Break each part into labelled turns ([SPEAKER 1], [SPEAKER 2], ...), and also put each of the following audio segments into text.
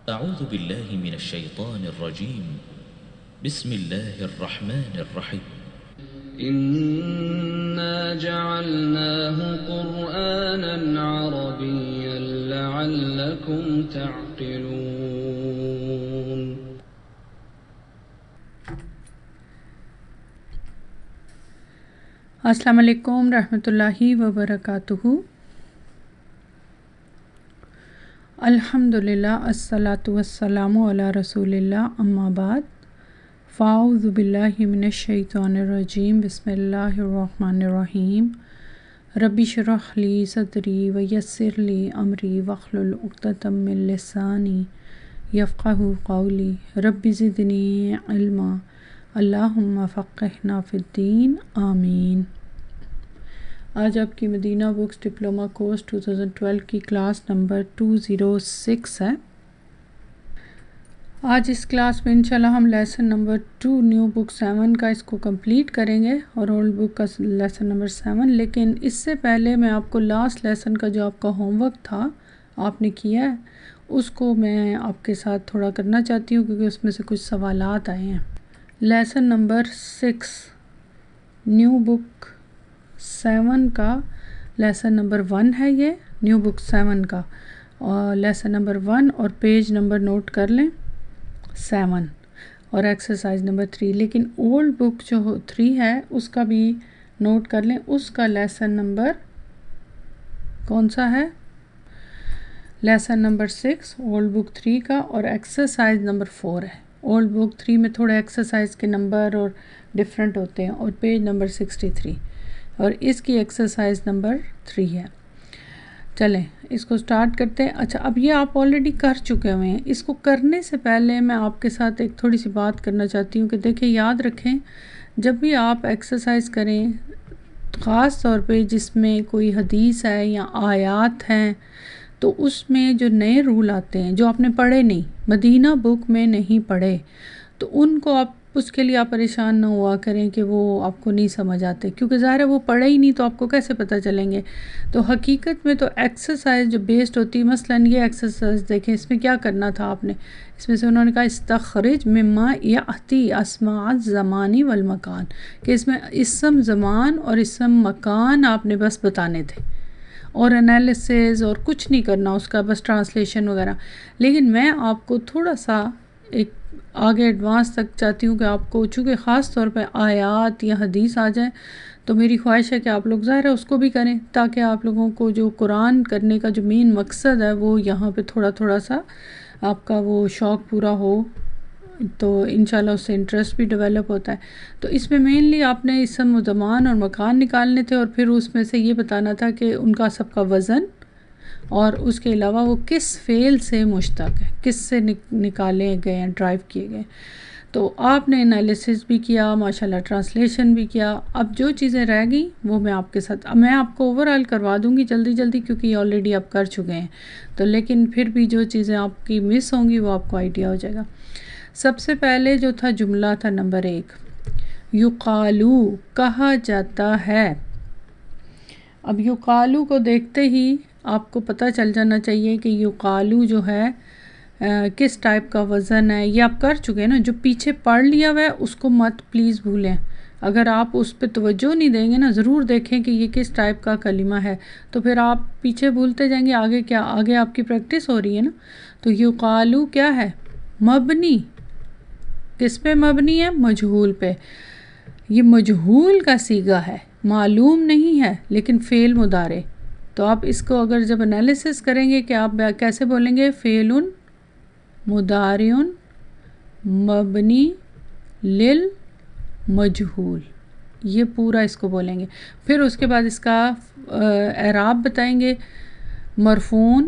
[SPEAKER 1] أعوذ بالله من الشيطان الرجيم. بسم الله الرحمن الرحيم.
[SPEAKER 2] إنا جعلناه قرآنا عربيا لعلكم تعقلون.
[SPEAKER 3] السلام علیکم رحمۃ اللہ وبرکاتہ. الحمد للہ الصلاۃ والسلام علی رسول اللہ اما بعد فاعوذ باللہ من الشیطان الرجیم بسم اللہ الرحمن الرحیم. رب اشرح لی صدری ویسر لی امری واحلل عقدۃ من لسانی یفقہوا قولی. رب زدنی علما اللہم فقہنا فی الدین آمین. آج آپ کی مدینہ بکس ڈپلومہ کورس 2012 کی کلاس نمبر 206 ہے. آج اس کلاس میں انشاءاللہ ہم لیسن نمبر 2 نیو بک 7 کا اس کو کمپلیٹ کریں گے اور اولڈ بک کا لیسن نمبر 7. لیکن اس سے پہلے میں آپ کو لاسٹ لیسن کا جو آپ کا ہوم ورک تھا آپ نے کیا ہے اس کو میں آپ کے ساتھ تھوڑا کرنا چاہتی ہوں کیونکہ اس میں سے کچھ سوالات آئے ہیں. لیسن نمبر 6 نیو بک 7 کا لیسن نمبر 1 ہے. یہ نیو بک 7 کا اور لیسن نمبر 1 اور پیج نمبر نوٹ کر لیں 7 اور ایکسرسائز نمبر 3. لیکن اولڈ بک جو 3 ہے اس کا بھی نوٹ کر لیں. اس کا لیسن نمبر کون سا ہے؟ لیسن نمبر 6 اولڈ بک 3 کا اور ایکسرسائز نمبر 4 ہے. اولڈ بک 3 میں تھوڑے ایکسرسائز کے نمبر اور ڈیفرنٹ ہوتے ہیں اور پیج نمبر 63 اور اس کی ایکسرسائز نمبر 3 ہے. چلیں اس کو سٹارٹ کرتے ہیں. اچھا اب یہ آپ آلریڈی کر چکے ہوئے ہیں. اس کو کرنے سے پہلے میں آپ کے ساتھ ایک تھوڑی سی بات کرنا چاہتی ہوں کہ دیکھیں یاد رکھیں جب بھی آپ ایکسرسائز کریں خاص طور پہ جس میں کوئی حدیث ہے یا آیات ہیں تو اس میں جو نئے رول آتے ہیں جو آپ نے پڑھے نہیں مدینہ بک میں نہیں پڑھے تو ان کو آپ اس کے لیے آپ پریشان نہ ہوا کریں کہ وہ آپ کو نہیں سمجھ آتے کیونکہ ظاہر ہے وہ پڑھے ہی نہیں تو آپ کو کیسے پتہ چلیں گے. تو حقیقت میں تو ایکسرسائز جو بیسڈ ہوتی ہے مثلا یہ ایکسرسائز دیکھیں اس میں کیا کرنا تھا آپ نے. اس میں سے انہوں نے کہا استخرج مما یاتی اسماء الزمانی والمکان کہ اس میں اسم زمان اور اسم مکان آپ نے بس بتانے تھے اور انالیسز اور کچھ نہیں کرنا اس کا بس ٹرانسلیشن وغیرہ. لیکن میں آپ کو تھوڑا سا ایک آگے ایڈوانس تک چاہتی ہوں کہ آپ کو چونکہ خاص طور پہ آیات یا حدیث آ جائیں تو میری خواہش ہے کہ آپ لوگ ظاہر ہے اس کو بھی کریں تاکہ آپ لوگوں کو جو قرآن کرنے کا جو مین مقصد ہے وہ یہاں پہ تھوڑا تھوڑا سا آپ کا وہ شوق پورا ہو تو انشاءاللہ اس سے انٹرسٹ بھی ڈیولپ ہوتا ہے. تو اس میں مینلی آپ نے اسم و زمان اور مکان نکالنے تھے اور پھر اس میں سے یہ بتانا تھا کہ ان کا سب کا وزن اور اس کے علاوہ وہ کس فعل سے مشتق ہے کس سے نکالے گئے ہیں ڈرائیو کیے گئے. تو آپ نے انالیسس بھی کیا ماشاءاللہ ٹرانسلیشن بھی کیا. اب جو چیزیں رہ گئیں وہ میں آپ کے ساتھ میں آپ کو اوورآل کروا دوں گی جلدی جلدی کیونکہ یہ آلریڈی آپ کر چکے ہیں تو لیکن پھر بھی جو چیزیں آپ کی مس ہوں گی وہ آپ کو آئیڈیا ہو جائے گا. سب سے پہلے جو تھا جملہ تھا نمبر 1 یقالو کہا جاتا ہے. اب یقالو کو دیکھتے ہی آپ کو پتہ چل جانا چاہیے کہ یقالو جو ہے کس ٹائپ کا وزن ہے. یہ آپ کر چکے ہیں نا جو پیچھے پڑھ لیا ہوا ہے اس کو مت پلیز بھولیں. اگر آپ اس پہ توجہ نہیں دیں گے نا ضرور دیکھیں کہ یہ کس ٹائپ کا کلمہ ہے تو پھر آپ پیچھے بھولتے جائیں گے. آگے کیا آگے آپ کی پریکٹس ہو رہی ہے نا. تو یقالو کیا ہے مبنی کس پہ مبنی ہے مجہول پہ. یہ مجہول کا صیغہ ہے معلوم نہیں ہے لیکن فعل مضارع. تو آپ اس کو اگر جب انالیسس کریں گے کہ آپ کیسے بولیں گے فعل مضارع مبنی للمجہول یہ پورا اس کو بولیں گے. پھر اس کے بعد اس کا اعراب بتائیں گے. مرفوع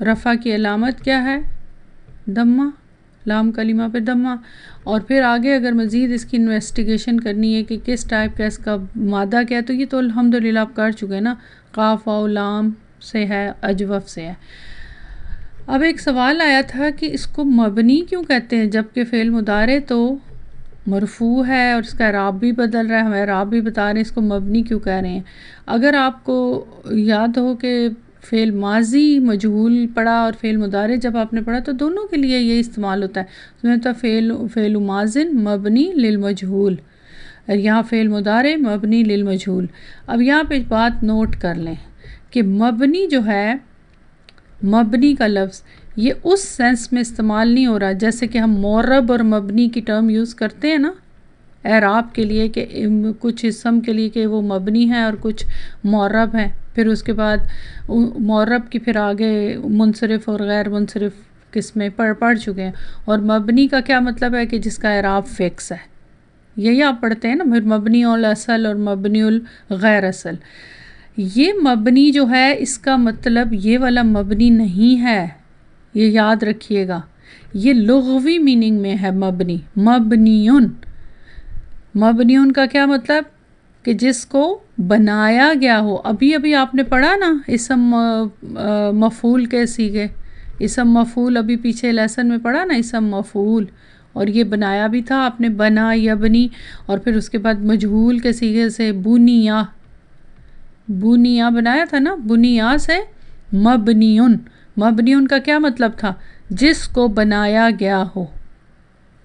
[SPEAKER 3] رفع کی علامت کیا ہے ضمہ لام کلمہ پہ ضمہ. اور پھر آگے اگر مزید اس کی انویسٹیگیشن کرنی ہے کہ کس ٹائپ کا اس کا مادہ کیا ہے تو یہ تو الحمدللہ آپ کر چکے ہیں نا قاف و لام سے ہے اجوف سے ہے. اب ایک سوال آیا تھا کہ اس کو مبنی کیوں کہتے ہیں جبکہ فعل مضارع تو مرفوع ہے اور اس کا اعراب بھی بدل رہا ہے ہم اعراب بھی بتا رہے ہیں اس کو مبنی کیوں کہہ رہے ہیں. اگر آپ کو یاد ہو کہ فعل ماضی مجہول پڑھا اور فعل مضارع جب آپ نے پڑھا تو دونوں کے لیے یہ استعمال ہوتا ہے. اس میں ہوتا ہے فعل ماضٍ مبنی للمجہول، اور یہاں فعل مضارع مبنی للمجہول. اب یہاں پہ بات نوٹ کر لیں کہ مبنی جو ہے، مبنی کا لفظ یہ اس سینس میں استعمال نہیں ہو رہا جیسے کہ ہم معرب اور مبنی کی ٹرم یوز کرتے ہیں نا اعراب کے لیے، کہ کچھ اسم کے لیے کہ وہ مبنی ہے اور کچھ معرب ہے، پھر اس کے بعد معرب کی پھر آگے منصرف اور غیر منصرف قسمیں پڑھ چکے ہیں. اور مبنی کا کیا مطلب ہے کہ جس کا اعراب فکس ہے، یہی آپ پڑھتے ہیں نا. پھر مبنی الاصل اور مبنی الغیر اصل. یہ مبنی جو ہے اس کا مطلب یہ والا مبنی نہیں ہے، یہ یاد رکھیے گا. یہ لغوی میننگ میں ہے مبنی. مبنیون کا کیا مطلب کہ جس کو بنایا گیا ہو. ابھی آپ نے پڑھا نا اسم مفعول کے صیغے، اسم مفعول ابھی پیچھے لیسن میں پڑھا نا اسم مفعول، اور یہ بنایا بھی تھا آپ نے، بنا یبنی، اور پھر اس کے بعد مجہول کے صیغے سے بنیا بنایا تھا نا، بنیا سے مبنیون کا کیا مطلب تھا؟ جس کو بنایا گیا ہو.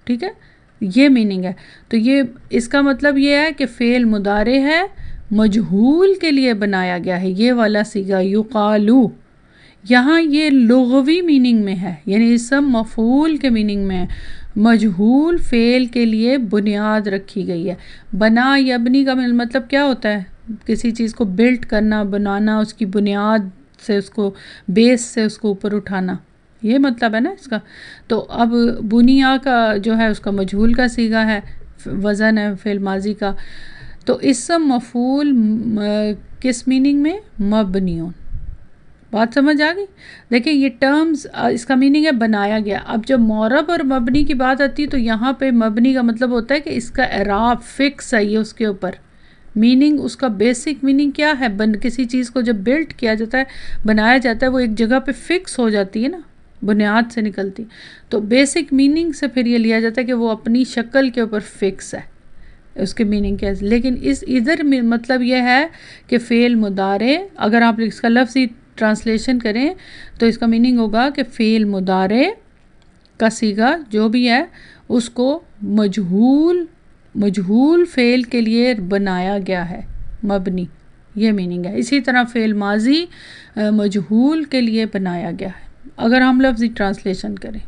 [SPEAKER 3] ٹھیک ہے، یہ میننگ ہے. تو یہ اس کا مطلب یہ ہے کہ فعل مضارع ہے، مجہول کے لیے بنایا گیا ہے، یہ والا صیغہ یقالو. یہاں یہ لغوی میننگ میں ہے، یعنی اسم مفعول کے میننگ میں ہے، مجہول فعل کے لیے بنیاد رکھی گئی ہے. بنا یبنی کا مطلب کیا ہوتا ہے؟ کسی چیز کو بلٹ کرنا، بنانا، اس کی بنیاد سے، اس کو بیس سے اس کو اوپر اٹھانا، یہ مطلب ہے نا اس کا. تو اب بنیا کا جو ہے اس کا مجہول کا صیغہ ہے، وزن ہے فعل ماضی کا. تو اسم مفعول کس میننگ میں؟ مبنیون. بات سمجھ آ گئی؟ دیکھیں یہ ٹرمز، اس کا میننگ ہے بنایا گیا. اب جب معرب اور مبنی کی بات آتی ہے تو یہاں پہ مبنی کا مطلب ہوتا ہے کہ اس کا اعراب فکس ہے، یہ اس کے اوپر میننگ، اس کا بیسک میننگ کیا ہے؟ کسی چیز کو جب بلٹ کیا جاتا ہے، بنایا جاتا ہے، وہ ایک جگہ پہ فکس ہو جاتی ہے نا، بنیاد سے نکلتی. تو بیسک میننگ سے پھر یہ لیا جاتا ہے کہ وہ اپنی شکل کے اوپر فکس ہے، اس کے میننگ کیا ہے. لیکن ادھر مطلب یہ ہے کہ فعل مضارع، اگر آپ اس کا لفظی ٹرانسلیشن کریں تو اس کا میننگ ہوگا کہ فعل مضارع کا صیغہ جو بھی ہے اس کو مجہول فعل کے لیے بنایا گیا ہے، مبنی، یہ میننگ ہے. اسی طرح فعل ماضی مجہول کے لیے بنایا گیا ہے اگر ہم لفظی ٹرانسلیشن کریں.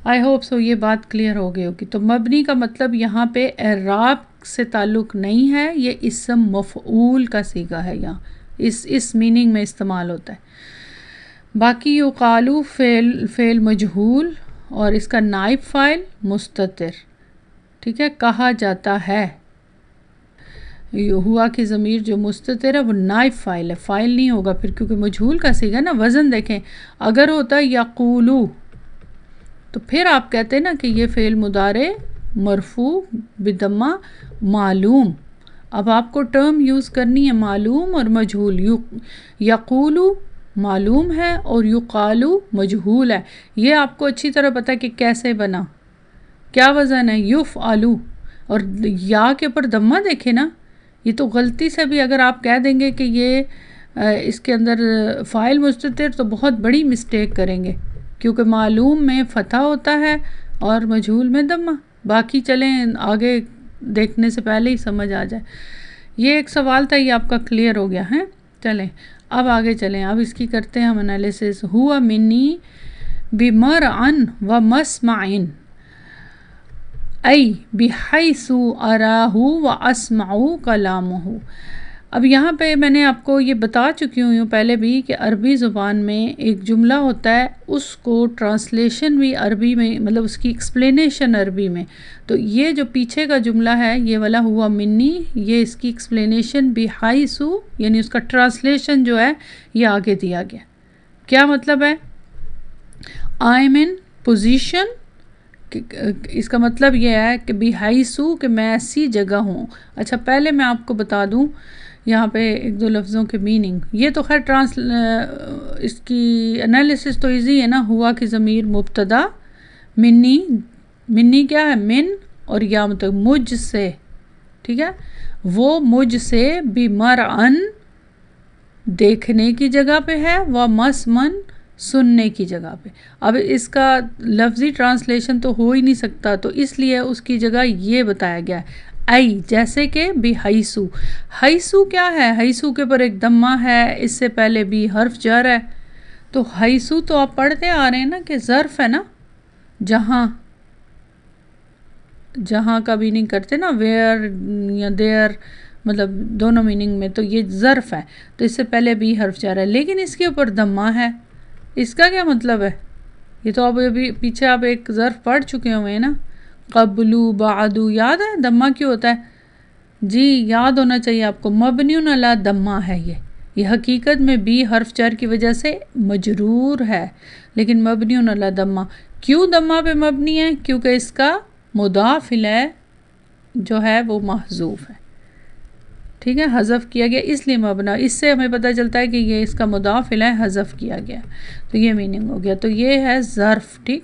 [SPEAKER 3] آئی ہوپ سو یہ بات کلیئر ہو گئی ہوگی. تو مبنی کا مطلب یہاں پہ اعراب سے تعلق نہیں ہے، یہ اسم مفعول کا صیغہ ہے، یہاں اس میننگ میں استعمال ہوتا ہے. باقی یقالو فعل مجہول اور اس کا نائب فاعل مستتر. ٹھیک ہے، کہا جاتا ہے. ہوا کی ضمیر جو مستتر ہے وہ نائب فاعل ہے، فاعل نہیں ہوگا پھر، کیونکہ مجہول کا صیغہ نا. وزن دیکھیں، اگر ہوتا یقولو تو پھر آپ کہتے ہیں نا کہ یہ فعل مضارع مرفوع بضمہ معلوم. اب آپ کو ٹرم یوز کرنی ہے معلوم اور مجہول. یقولو معلوم ہے اور یقالو مجہول ہے. یہ آپ کو اچھی طرح پتہ ہے کہ کیسے بنا، کیا وزن ہے؟ یفعلو. اور یا کے اوپر ضمہ دیکھیں نا، یہ تو غلطی سے بھی اگر آپ کہہ دیں گے کہ یہ اس کے اندر فاعل مستتر تو بہت بڑی مسٹیک کریں گے، کیونکہ معلوم میں فتح ہوتا ہے اور مجہول میں ضمہ. باقی چلیں آگے دیکھنے سے پہلے ہی سمجھ آ جائے. یہ ایک سوال تھا، یہ آپ کا کلیئر ہو گیا ہے. چلیں اب آگے چلیں، اب اس کی کرتے ہیں ہم انالیسس. ہوا منی بمرعن و مسمعن ای بحیث اراہ و اسمع کلامہ. اب یہاں پہ میں نے آپ کو یہ بتا چکی ہوں پہلے بھی کہ عربی زبان میں ایک جملہ ہوتا ہے، اس کو ٹرانسلیشن بھی عربی میں، مطلب اس کی ایکسپلینیشن عربی میں. تو یہ جو پیچھے کا جملہ ہے یہ والا ہوا منی، یہ اس کی ایکسپلینیشن بحیث، یعنی اس کا ٹرانسلیشن جو ہے یہ آگے دیا گیا. کیا مطلب ہے؟ آئی ایم ان پوزیشن، اس کا مطلب یہ ہے کہ بحیث کہ میں ایسی جگہ ہوں. اچھا پہلے میں آپ کو بتا دوں یہاں پہ ایک دو لفظوں کے میننگ. یہ تو خیر اس کی انالیسس تو ایزی ہے نا. ہوا کی ضمیر مبتدا، منی کیا ہے؟ من، اور یا مطلب مجھ سے. ٹھیک ہے، وہ مجھ سے بمرعن دیکھنے کی جگہ پہ ہے، و مسمن سننے کی جگہ پہ۔ اب اس کا لفظی ٹرانسلیشن تو ہو ہی نہیں سکتا، تو اس لیے اس کی جگہ یہ بتایا گیا ہے ای، جیسے کہ بھی حیثو۔ حیثو کیا ہے؟ حیثو کے پر ایک دمہ ہے، اس سے پہلے بھی حرف جر ہے، تو حیثو تو آپ پڑھتے آ رہے ہیں نا کہ ظرف ہے نا، جہاں، جہاں کا میننگ کرتے نا ویئر یا دیر، مطلب دونوں میننگ میں، تو یہ ظرف ہے، تو اس سے پہلے بھی حرف جر ہے لیکن اس کے اوپر دمہ ہے۔ اس کا کیا مطلب ہے؟ یہ تو ابھی پیچھے آپ ایک ظرف پڑھ چکے ہوئے ہیں نا، قبلو بعدو، یاد ہے دمہ کیوں ہوتا ہے؟ جی یاد ہونا چاہیے آپ کو، مبنیون علی دمہ ہے یہ حقیقت میں بھی حرف جر کی وجہ سے مجرور ہے، لیکن مبنیون علی دمہ۔ کیوں دمہ پہ مبنی ہے؟ کیونکہ اس کا مضاف الیہ جو ہے وہ محذوف ہے، ٹھیک ہے، حذف کیا گیا، اس لیے مبنا، اس سے ہمیں پتہ چلتا ہے کہ یہ اس کا مضاف الیہ حذف کیا گیا، تو یہ میننگ ہو گیا، تو یہ ہے ظرف، ٹھیک۔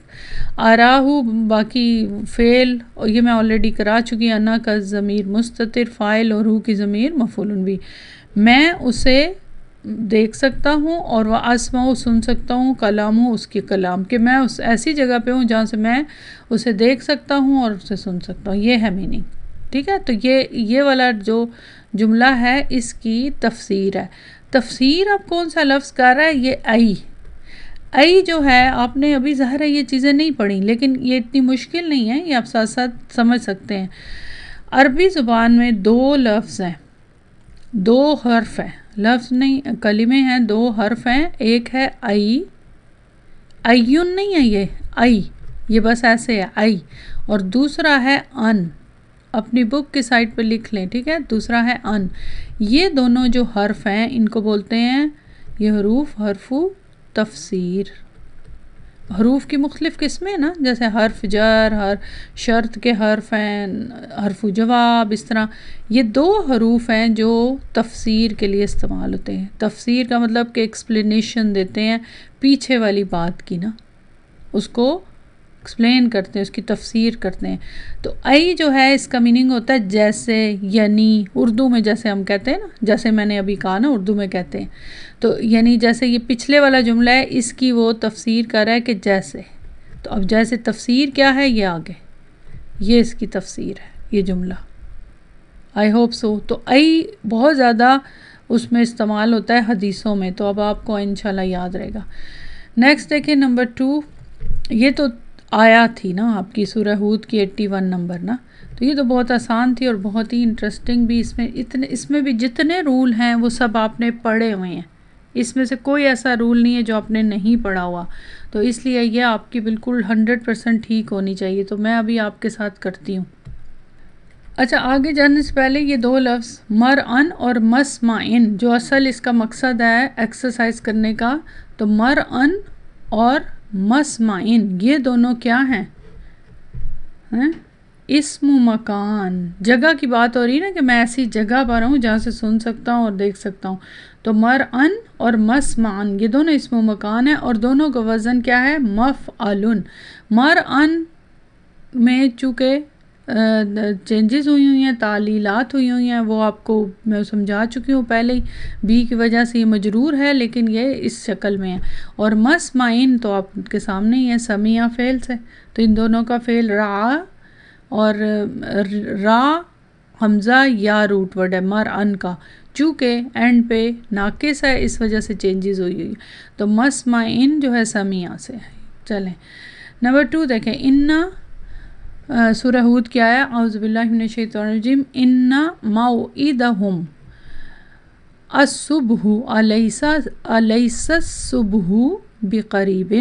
[SPEAKER 3] آراہو باقی فعل، اور یہ میں آلریڈی کرا چکی، انا کا ضمیر مستتر فاعل اور ہو کی ضمیر مفعول بھی، میں اسے دیکھ سکتا ہوں اور وہ اسمع سن سکتا ہوں، کلام ہوں اس کی کلام، کہ میں اس ایسی جگہ پہ ہوں جہاں سے میں اسے دیکھ سکتا ہوں اور اسے سن سکتا ہوں، یہ ہے میننگ، ٹھیک ہے۔ تو یہ والا جو جملہ ہے اس کی تفسیر ہے۔ تفسیر اب کون سا لفظ کر رہا ہے؟ یہ ای جو ہے، آپ نے ابھی ظاہر ہے یہ چیزیں نہیں پڑھی، لیکن یہ اتنی مشکل نہیں ہے، یہ آپ ساتھ ساتھ سمجھ سکتے ہیں۔ عربی زبان میں دو لفظ ہیں، دو حرف ہیں، لفظ نہیں کلمے ہیں، دو حرف ہیں، ایک ہے ای، ایون نہیں ہے یہ ای، یہ بس ایسے ہے ای، اور دوسرا ہے ان، اپنی بک کی سائٹ پہ لکھ لیں، ٹھیک ہے، دوسرا ہے ان۔ یہ دونوں جو حرف ہیں ان کو بولتے ہیں یہ حروف حرف تفسیر۔ حروف کی مختلف قسمیں ہیں نا، جیسے حرف جر، شرط کے حرف ہیں، حرف جواب، اس طرح یہ دو حروف ہیں جو تفسیر کے لیے استعمال ہوتے ہیں۔ تفسیر کا مطلب کہ ایکسپلینیشن دیتے ہیں پیچھے والی بات کی نا، اس کو ایکسپلین کرتے ہیں، اس کی تفسیر کرتے ہیں۔ تو ای جو ہے اس کا میننگ ہوتا ہے جیسے، یعنی، اردو میں جیسے ہم کہتے ہیں نا، جیسے میں نے ابھی کہا نا اردو میں کہتے ہیں، تو یعنی جیسے یہ پچھلے والا جملہ ہے اس کی وہ تفسیر کر رہا ہے کہ جیسے، تو اب جیسے تفسیر کیا ہے یہ آگے، یہ اس کی تفسیر ہے یہ جملہ، آئی ہوپ سو۔ تو ای بہت زیادہ اس میں استعمال ہوتا ہے حدیثوں میں، تو اب آپ کو انشاءاللہ یاد رہے گا۔ نیکسٹ دیکھیں نمبر 2، یہ تو آیات تھی نا آپ کی سورہ ہود کی 81 نمبر نا، تو یہ تو بہت آسان تھی اور بہت ہی انٹرسٹنگ بھی، اس میں بھی جتنے رول ہیں وہ سب آپ نے پڑھے ہوئے ہیں، اس میں سے کوئی ایسا رول نہیں ہے جو آپ نے نہیں پڑھا ہوا، تو اس لیے یہ آپ کی بالکل 100% ٹھیک ہونی چاہیے، تو میں ابھی آپ کے ساتھ کرتی ہوں۔ اچھا آگے جانے سے پہلے یہ دو لفظ مرعن اور مسمعن، جو اصل اس کا مقصد ہے ایکسرسائز کرنے کا، تو مرعن اور مسمعن یہ دونوں کیا ہیں؟ اسم و مکان، جگہ کی بات ہو رہی ہے نا، کہ میں ایسی جگہ پر ہوں جہاں سے سن سکتا ہوں اور دیکھ سکتا ہوں، تو مرعن اور مسمعن یہ دونوں اسم و مکان ہیں، اور دونوں کا وزن کیا ہے؟ مفعلن۔ مرعن میں چونکہ چینجز ہوئی ہیں، تعلیلات ہوئی ہیں، وہ آپ کو میں سمجھا چکی ہوں پہلے ہی، بی کی وجہ سے یہ مجرور ہے لیکن یہ اس شکل میں ہے، اور مسمعین تو آپ کے سامنے ہی ہے سمیع فعل سے، تو ان دونوں کا فعل رعا، اور را حمزہ یا روٹ ورڈ ہے مرعن کا، چونکہ اینڈ پہ ناقص ہے اس وجہ سے چینجز ہوئی، تو مسمعین جو ہے سمیع سے ہے۔ چلیں نمبر 2 دیکھیں، انا سورہ ہود کیا ہے؟ اعوذ باللہ من الشیطان الرجیم، انا موعدہم الصبح الیس الصبح بقریب،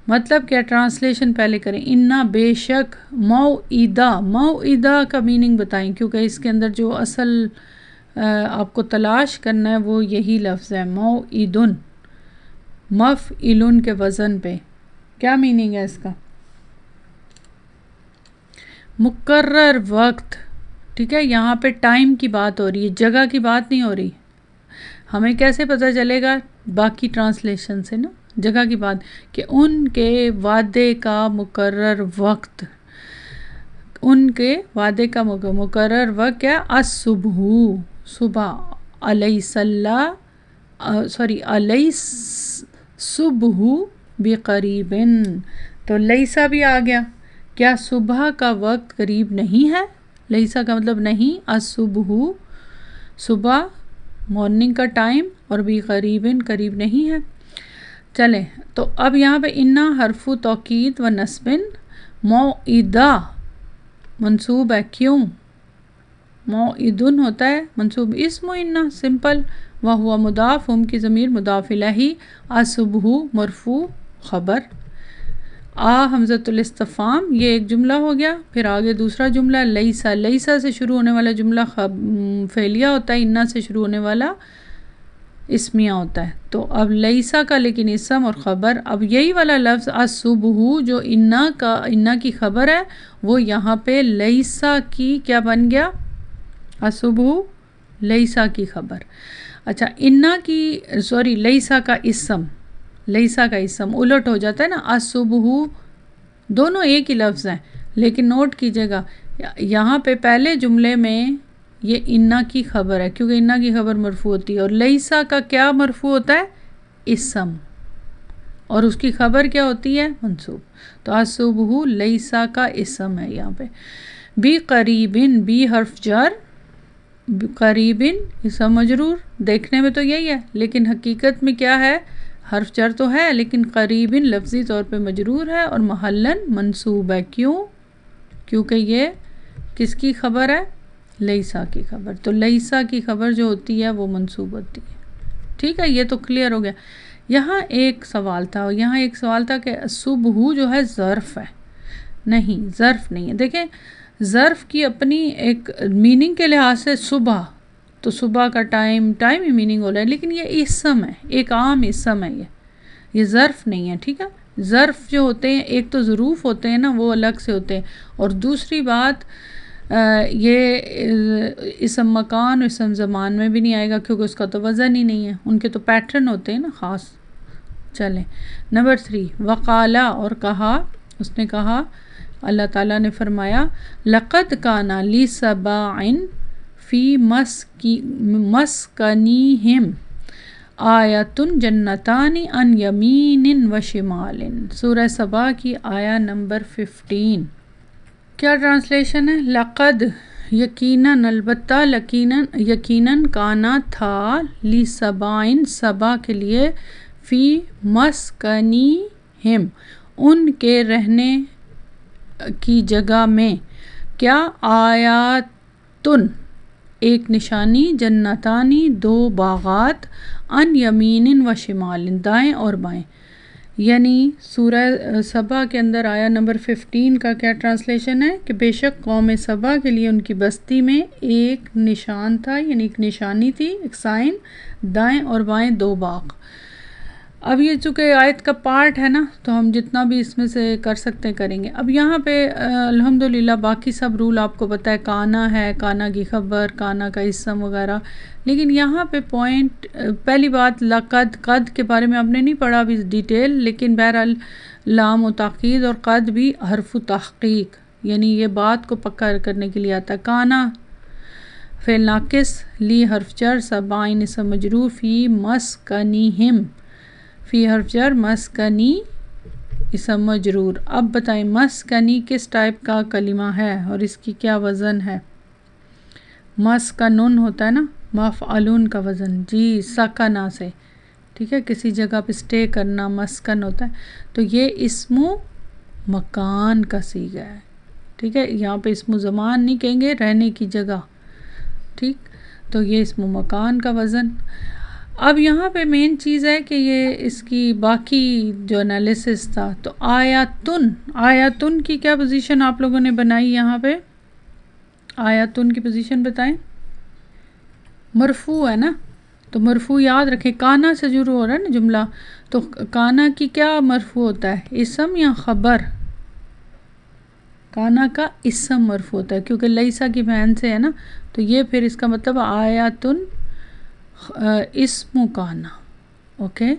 [SPEAKER 3] مطلب کیا؟ ٹرانسلیشن پہلے کریں، انا بے شک، موعدہ کا میننگ بتائیں، کیونکہ اس کے اندر جو اصل آپ کو تلاش کرنا ہے وہ یہی لفظ ہے، موعدن، مفعلن کے وزن پہ، کیا میننگ ہے اس کا؟ مقرر وقت، ٹھیک ہے، یہاں پہ ٹائم کی بات ہو رہی ہے، جگہ کی بات نہیں ہو رہی۔ ہمیں کیسے پتہ چلے گا؟ باقی ٹرانسلیشن سے نا، جگہ کی بات، کہ ان کے وعدے کا مقرر وقت، ان کے وعدے کا مقرر وقت کیا؟ الصبح، صبح، الیس اللہ الیس صبح بقریب، تو لیسا بھی آ گیا. کیا صبح کا وقت قریب نہیں ہے؟ لیسا کا مطلب نہیں، الصبح صبح مارننگ کا ٹائم، اور بقریب قریب نہیں ہے. چلیں تو اب یہاں پہ انا حرف توکید و نصب، موعدہ منصوب ہے، کیوں؟ موعدن ہوتا ہے منصوب اسم انا سمپل، وہو مضاف، ہم کی ضمیر مضاف الیہ، الصبح مرفوع خبر. حمزۃ الاستفہام، یہ ایک جملہ ہو گیا. پھر آگے دوسرا جملہ لیسا، لیسا سے شروع ہونے والا جملہ فعلیہ ہوتا ہے، انا سے شروع ہونے والا اسمیہ ہوتا ہے. تو اب لیسا کا لیکن اسم اور خبر، اب یہی والا لفظ الصبح جو انا کی خبر ہے، وہ یہاں پہ لیسا کی کیا بن گیا؟ الصبح لیسا کی خبر. اچھا لیسا کا اسم، لیسا کا اسم الٹ ہو جاتا ہے نا. الصبح دونوں ایک ہی لفظ ہیں، لیکن نوٹ کیجئے گا یہاں پہ پہلے جملے میں یہ انا کی خبر ہے، کیونکہ انا کی خبر مرفوع ہوتی ہے، اور لیسا کا کیا مرفوع ہوتا ہے؟ اسم، اور اس کی خبر کیا ہوتی ہے؟ منصوب. تو الصبح لیسا کا اسم ہے یہاں پہ. بی قریبن، بی حرف جر، قریبن اسم مجرور، دیکھنے میں تو یہی ہے لیکن حقیقت میں کیا ہے؟ حرف جر تو ہے لیکن قریبن لفظی طور پہ مجرور ہے اور محلن منصوب ہے. کیوں؟ کیونکہ یہ کس کی خبر ہے؟ لیسا کی خبر. تو لیسا کی خبر جو ہوتی ہے وہ منصوب ہوتی ہے. ٹھیک ہے، یہ تو کلیئر ہو گیا. یہاں ایک سوال تھا کہ صبح جو ہے ظرف ہے. نہیں، ظرف نہیں ہے. دیکھیں ظرف کی اپنی ایک میننگ کے لحاظ سے صبح، تو صبح کا ٹائم ہی میننگ ہو رہا ہے، لیکن یہ اسم ہے، ایک عام اسم ہے، یہ ظرف نہیں ہے. ٹھیک ہے، ظرف جو ہوتے ہیں ایک تو ظروف ہوتے ہیں نا، وہ الگ سے ہوتے ہیں، اور دوسری بات یہ اسم مکان اور اسم زمان میں بھی نہیں آئے گا، کیونکہ اس کا تو وزن ہی نہیں ہے، ان کے تو پیٹرن ہوتے ہیں نا خاص. چلیں نمبر 3، وقالا، اور کہا، اس نے کہا، اللہ تعالیٰ نے فرمایا لقد کان لسباع فی مسکنیہم آیۃ جنتان عن یمین و شمال. سورہ سبا کی آیا نمبر 15. کیا ٹرانسلیشن ہے؟ لقد یقیناً، البتہ یقیناً، کانا تھا، لسباع سبا کے لیے، فی مسکنیہم ان کے رہنے کی جگہ میں، کیا؟ آیاتن ایک نشانی، جنتانی دو باغات، ان یمین و شمال دائیں اور بائیں. یعنی سورہ سبا کے اندر آیا نمبر 15 کا کیا ٹرانسلیشن ہے کہ بے شک قوم سبا کے لیے ان کی بستی میں ایک نشان تھا، یعنی ایک نشانی تھی، ایک سائن، دائیں اور بائیں دو باغ. اب یہ چونکہ آیت کا پارٹ ہے نا، تو ہم جتنا بھی اس میں سے کر سکتے ہیں کریں گے. اب یہاں پہ الحمدللہ باقی سب رول آپ کو پتہ ہے، کانا ہے، کانا کی خبر، کانا کا اسم وغیرہ، لیکن یہاں پہ پوائنٹ، پہلی بات لقد، قد کے بارے میں آپ نے نہیں پڑھا ابھی ڈیٹیل، لیکن بہرحال لام و تاکید اور قد بھی حرف تحقیق، یعنی یہ بات کو پکا کرنے کے لیے آتا ہے. کانا فعل ناقص، لی حرف جر، سبعین اسم مجرور، فی مسکنیہم، فی حرف جر، مسکنی اسم مجرور. اب بتائیں مسکنی کس ٹائپ کا کلمہ ہے اور اس کی کیا وزن ہے؟ مسکنن ہوتا ہے نا، مفعلون کا وزن، جی سکنا سے. ٹھیک ہے، کسی جگہ پہ اسٹے کرنا مسکن ہوتا ہے. تو یہ اسم مکان کا صیغہ ہے. ٹھیک ہے، یہاں پہ اسم زمان نہیں کہیں گے، رہنے کی جگہ. ٹھیک، تو یہ اسم مکان کا وزن. اب یہاں پہ مین چیز ہے کہ یہ اس کی باقی جو انالیسس تھا، تو آیاتن کی کیا پوزیشن آپ لوگوں نے بنائی؟ یہاں پہ آیاتن کی پوزیشن بتائیں. مرفوع ہے نا، تو مرفوع یاد رکھیں، کانا سے شروع ہو رہا ہے نا جملہ، تو کانا کی کیا مرفوع ہوتا ہے؟ اسم یا خبر؟ کانا کا اسم مرفوع ہوتا ہے کیونکہ لیسا کی بہن سے ہے نا، تو یہ پھر اس کا مطلب آیاتن اسم کانا. اوکے،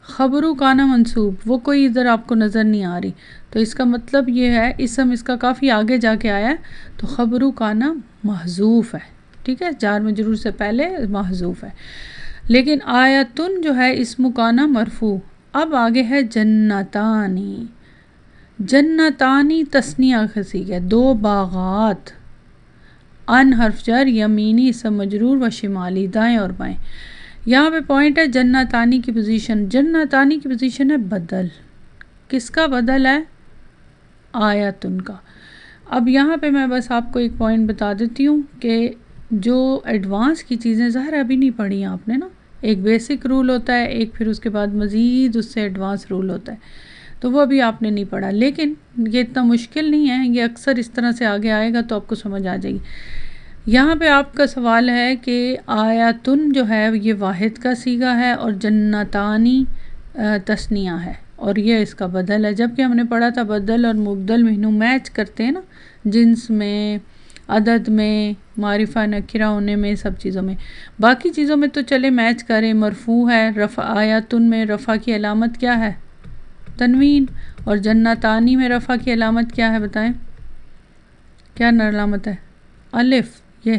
[SPEAKER 3] خبرو کانا منصوب، وہ کوئی ادھر آپ کو نظر نہیں آ رہی، تو اس کا مطلب یہ ہے اسم اس کا کافی آگے جا کے آیا ہے، تو خبرو کانا محذوف ہے. ٹھیک ہے، جار مجرور سے پہلے محذوف ہے. لیکن آیتن جو ہے اسم کانا مرفوع. اب آگے ہے جنتانی. جنتانی تثنیہ خسی ہے، 2 باغات. ان حرف جر، یمینی اسم مجرور و شمالی دائیں اور بائیں. یہاں پہ پوائنٹ ہے جنتانی کی پوزیشن. جنتانی کی پوزیشن ہے بدل. کس کا بدل ہے؟ آیتن کا. اب یہاں پہ میں بس آپ کو ایک پوائنٹ بتا دیتی ہوں کہ جو ایڈوانس کی چیزیں ظاہر ابھی نہیں پڑھی آپ نے نا. ایک بیسک رول ہوتا ہے، ایک پھر اس کے بعد مزید اس سے ایڈوانس رول ہوتا ہے، تو وہ ابھی آپ نے نہیں پڑھا. لیکن یہ اتنا مشکل نہیں ہے، یہ اکثر اس طرح سے آگے آئے گا تو آپ کو سمجھ آ جائے گی. یہاں پہ آپ کا سوال ہے کہ آیتن جو ہے یہ واحد کا صیغہ ہے اور جنتانی تثنیہ ہے اور یہ اس کا بدل ہے. جبکہ ہم نے پڑھا تھا بدل اور مبدل مہنو میچ کرتے ہیں نا، جنس میں، عدد میں، معرفہ نکرہ ہونے میں، سب چیزوں میں. باقی چیزوں میں تو چلے میچ کریں. مرفوع ہے، رفع آیتن میں رفع کی علامت کیا ہے؟ تنوین. اور جنتانی میں رفع کی علامت کیا ہے بتائیں؟ کیا علامت ہے؟ الف. یہ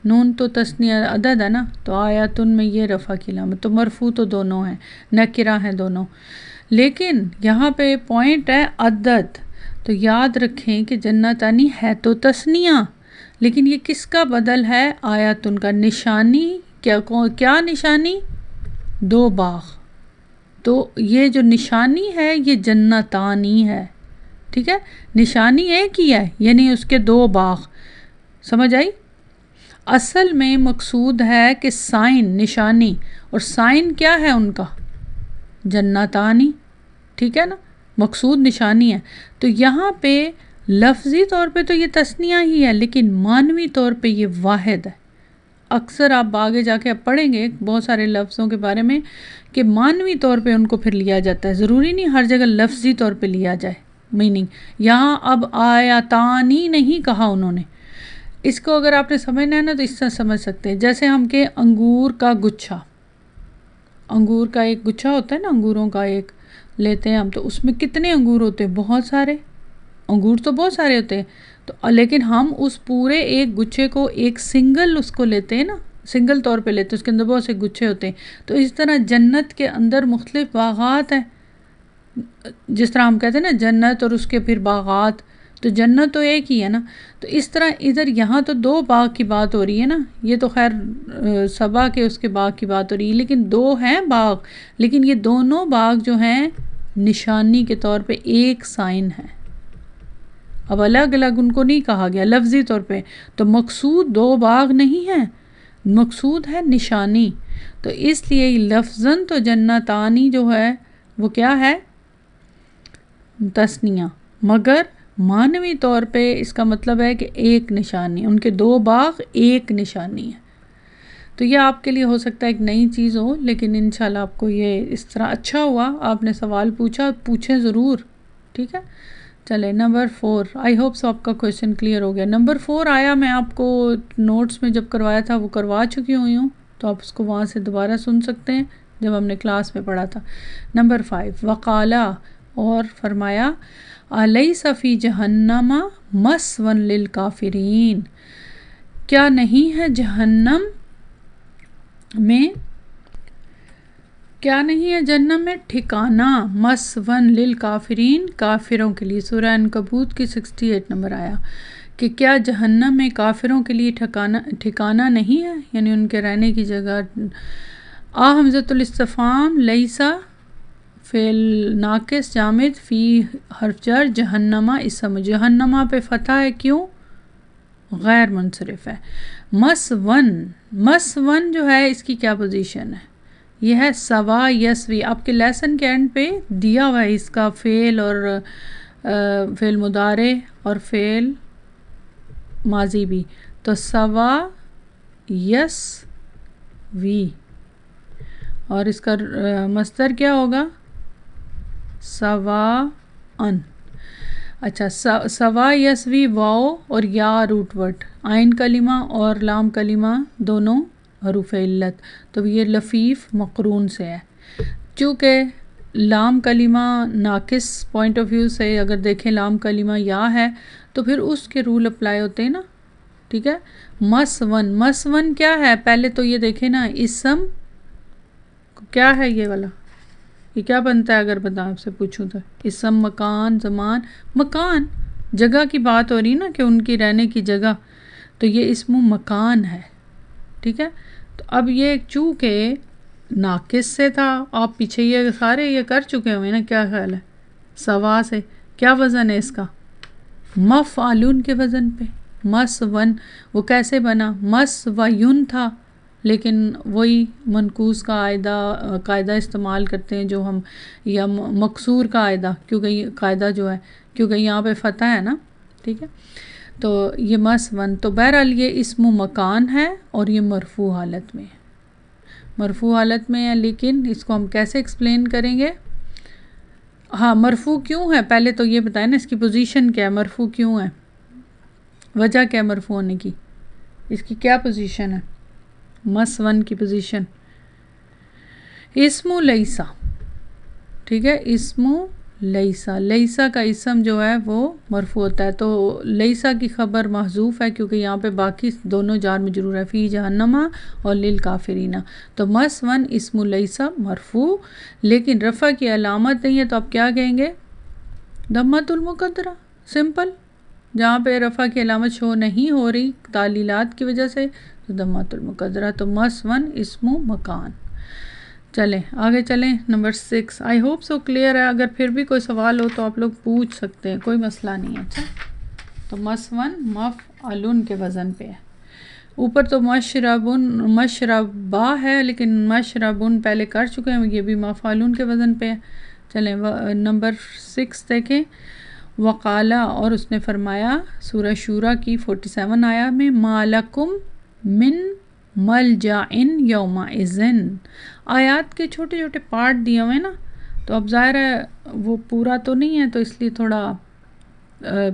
[SPEAKER 3] نون تو تثنیہ عدد ہے نا، تو آیتن میں یہ رفع کی علامت. تو مرفوع تو دونوں ہیں، نکرہ ہیں دونوں. لیکن یہاں پہ پوائنٹ ہے عدد. تو یاد رکھیں کہ جنتانی ہے تو تثنیہ، لیکن یہ کس کا بدل ہے؟ آیتن کا. نشانی کیا نشانی؟ 2 باغ. تو یہ جو نشانی ہے یہ جنتانی ہے. ٹھیک ہے، نشانی ایک ہی ہے، یعنی اس کے 2 باغ. سمجھ آئی؟ اصل میں مقصود ہے کہ سائن نشانی، اور سائن کیا ہے ان کا؟ جنتانی. ٹھیک ہے نا، مقصود نشانی ہے. تو یہاں پہ لفظی طور پہ تو یہ تثنیہ ہی ہے، لیکن معنوی طور پہ یہ واحد ہے. اکثر آپ آگے جا کے اب پڑھیں گے بہت سارے لفظوں کے بارے میں کہ معنوی طور پہ ان کو پھر لیا جاتا ہے. ضروری نہیں ہر جگہ لفظی طور پہ لیا جائے میننگ. یہاں اب آیتانی نہیں کہا انہوں نے. اس کو اگر آپ نے سمجھنا ہے نا تو اس طرح سمجھ سکتے ہیں، جیسے ہم کہ انگور کا گچھا. انگور کا ایک گچھا ہوتا ہے نا، انگوروں کا ایک لیتے ہیں ہم، تو اس میں کتنے انگور ہوتے ہیں؟ بہت سارے انگور تو بہت سارے ہوتے ہیں. تو لیکن ہم اس پورے ایک گچھے کو ایک سنگل اس کو لیتے ہیں نا، سنگل طور پہ لیتے ہیں، اس کے اندر بہت سے گچھے ہوتے ہیں. تو اس طرح جنت کے اندر مختلف باغات ہیں. جس طرح ہم کہتے ہیں نا جنت اور اس کے پھر باغات، تو جنت تو ایک ہی ہے نا. تو اس طرح ادھر یہاں تو 2 باغ کی بات ہو رہی ہے نا. یہ تو خیر سبا کے اس کے باغ کی بات ہو رہی ہے، لیکن 2 ہیں باغ. لیکن یہ دونوں باغ جو ہیں نشانی کے طور پہ ایک سائن ہے. اب الگ الگ ان کو نہیں کہا گیا لفظی طور پہ. تو مقصود 2 باغ نہیں ہے، مقصود ہے نشانی. تو اس لیے لفظاً تو جنتانی جو ہے وہ کیا ہے؟ تثنیہ. مگر معنوی طور پہ اس کا مطلب ہے کہ ایک نشانی، ان کے 2 باغ ایک نشانی ہے. تو یہ آپ کے لیے ہو سکتا ہے ایک نئی چیز ہو، لیکن انشاءاللہ آپ کو یہ اس طرح اچھا ہوا آپ نے سوال پوچھا. پوچھیں ضرور. ٹھیک ہے، چلے نمبر 4. آئی ہوپ سو آپ کا کویشچن کلیئر ہو گیا. نمبر 4 آیا، میں آپ کو نوٹس میں جب کروایا تھا وہ کروا چکی ہوئی ہوں، تو آپ اس کو وہاں سے دوبارہ سن سکتے ہیں جب ہم نے کلاس میں پڑھا تھا. نمبر 5 وقالا، اور فرمایا الیس فی جہنم مثوی للکافرین، کیا نہیں ہے جہنم میں، کیا نہیں ہے جہنم میں ٹھکانہ، مثوی للکافرین، کافروں کے لیے. سورہ عنکبوت کی 68 نمبر آیا کہ کیا جہنم میں کافروں کے لیے ٹھکانہ نہیں ہے، یعنی ان کے رہنے کی جگہ. حمزۃ الاستفہام لیسا فعل ناقص جامد، فی حرف جر، جہنمہ اسم. جہنمہ پہ فتح ہے، کیوں؟ غیر منصرف ہے. مسون جو ہے اس کی کیا پوزیشن ہے؟ یہ ہے سوا یسوی. آپ کے لیسن کے اینڈ پہ دیا ہوا ہے اس کا فعل اور فعل مضارع اور فعل ماضی بھی. تو سوا یسوی، اور اس کا مصدر کیا ہوگا؟ سوا ان. اچھا، سوا یسوی واو اور یا روٹ ورڈ، عین کلمہ اور لام کلمہ دونوں حروف علت. تو یہ لفیف مقرون سے ہے. چونکہ لام کلمہ ناقص پوائنٹ آف ویو سے اگر دیکھیں لام کلمہ یا ہے تو پھر اس کے رول اپلائی ہوتے ہیں نا. ٹھیک ہے، مسون. مسون کیا ہے؟ پہلے تو یہ دیکھیں نا، اسم کیا ہے یہ والا؟ یہ کیا بنتا ہے اگر بتا آپ سے پوچھوں تو؟ اسم، مکان، زمان۔ مکان جگہ کی بات ہو رہی نا کہ ان کی رہنے کی جگہ، تو یہ اسم مکان ہے، ٹھیک ہے۔ تو اب یہ چونکہ ناقص سے تھا، آپ پیچھے یہ سارے یہ کر چکے ہوئے نا، کیا خیال ہے؟ سوا سے کیا وزن ہے اس کا؟ مفعلون کے وزن پہ، مسون۔ وہ کیسے بنا؟ مسویون تھا، لیکن وہی منقوص کا قاعدہ استعمال کرتے ہیں جو ہم، یا مکسور کا قاعدہ، کیونکہ یہ قاعدہ جو ہے، کیونکہ یہاں پہ فتح ہے نا، ٹھیک ہے۔ تو یہ مسون، تو بہرحال یہ اسم مکان ہے اور یہ مرفوع حالت میں ہے، مرفوع حالت میں ہے۔ لیکن اس کو ہم کیسے ایکسپلین کریں گے؟ ہاں، مرفوع کیوں ہے پہلے تو یہ بتائیں نا، اس کی پوزیشن کیا ہے، مرفوع کیوں ہے، وجہ کیا ہے مرفوع ہونے کی، اس کی کیا پوزیشن ہے؟ مسون کی پوزیشن اسم لیسا، ٹھیک ہے، اسم لیسا، لیسا کا اسم جو ہے وہ مرفوع ہوتا ہے، تو لیسا کی خبر محذوف ہے کیونکہ یہاں پہ باقی دونوں جار مجرور ہے، فی جہنم اور للکافرین، تو مسون اسم لیسا مرفوع، لیکن رفع کی علامت نہیں ہے، تو آپ کیا کہیں گے؟ ضمۃ المقدرہ، سمپل۔ جہاں پہ رفع کی علامت شو نہیں ہو رہی تعلیلات کی وجہ سے، تو ضمۃ المقدرہ، تو مسون اسم مکان۔ چلیں آگے چلیں، number 6۔ I hope so clear ہے، اگر پھر بھی کوئی سوال ہو تو آپ لوگ پوچھ سکتے ہیں، کوئی مسئلہ نہیں ہے۔ اچھا، تو مسون مفعلون کے وزن پہ ہے۔ اوپر تو مشربن، مشربہ ہے، لیکن مشربن پہلے کر چکے ہیں، یہ بھی مفعلون کے وزن پہ ہے۔ چلیں نمبر 6 دیکھیں۔ وقالا، اور اس نے فرمایا، سورہ شورى کی 47 آیا میں، ما لکم من ملجأ یومئذ، آیات کے چھوٹے چھوٹے پارٹ دیے ہوئے نا، تو اب ظاہر ہے وہ پورا تو نہیں ہے، تو اس لیے تھوڑا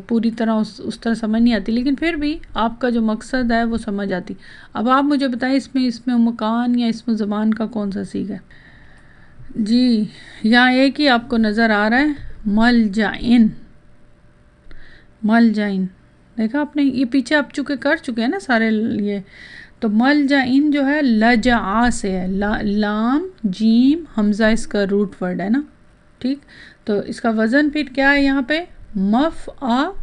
[SPEAKER 3] پوری طرح اس طرح سمجھ نہیں آتی، لیکن پھر بھی آپ کا جو مقصد ہے وہ سمجھ آتی۔ اب آپ مجھے بتائیں اس میں مکان یا اسم زمان کا کون سا صیغہ ہے؟ جی یہاں ایک ہی آپ کو نظر آ رہا ہے، ملجئن، ملجئن، دیکھا آپ نے، یہ پیچھے آپ چکے کر چکے ہیں نا سارے یہ، تو ملجئن جو ہے لجعا سے ہے، لام جیم حمزہ اس کا روٹ ورڈ ہے نا، ٹھیک، تو اس کا وزن پھر کیا ہے یہاں پہ؟ مفعلن،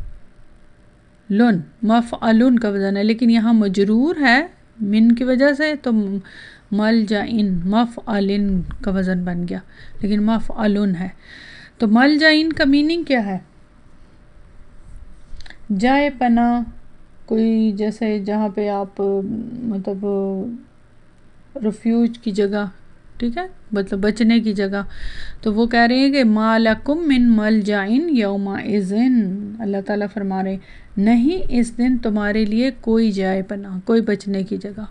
[SPEAKER 3] مفعلن کا وزن ہے، لیکن یہاں مجرور ہے من کی وجہ سے، تو ملجئن مفعلن کا وزن بن گیا، لیکن مفعلن ہے۔ تو ملجئن کا میننگ کیا ہے؟ جائے پناہ، کوئی جیسے جہاں پہ آپ مطلب ریفیوج کی جگہ، ٹھیک ہے، مطلب بچنے کی جگہ، تو وہ کہہ رہے ہیں کہ ما لکم من ملجئن یومئذ، اللہ تعالیٰ فرما رہے ہیں نہیں اس دن تمہارے لیے کوئی جائے پناہ، کوئی بچنے کی جگہ۔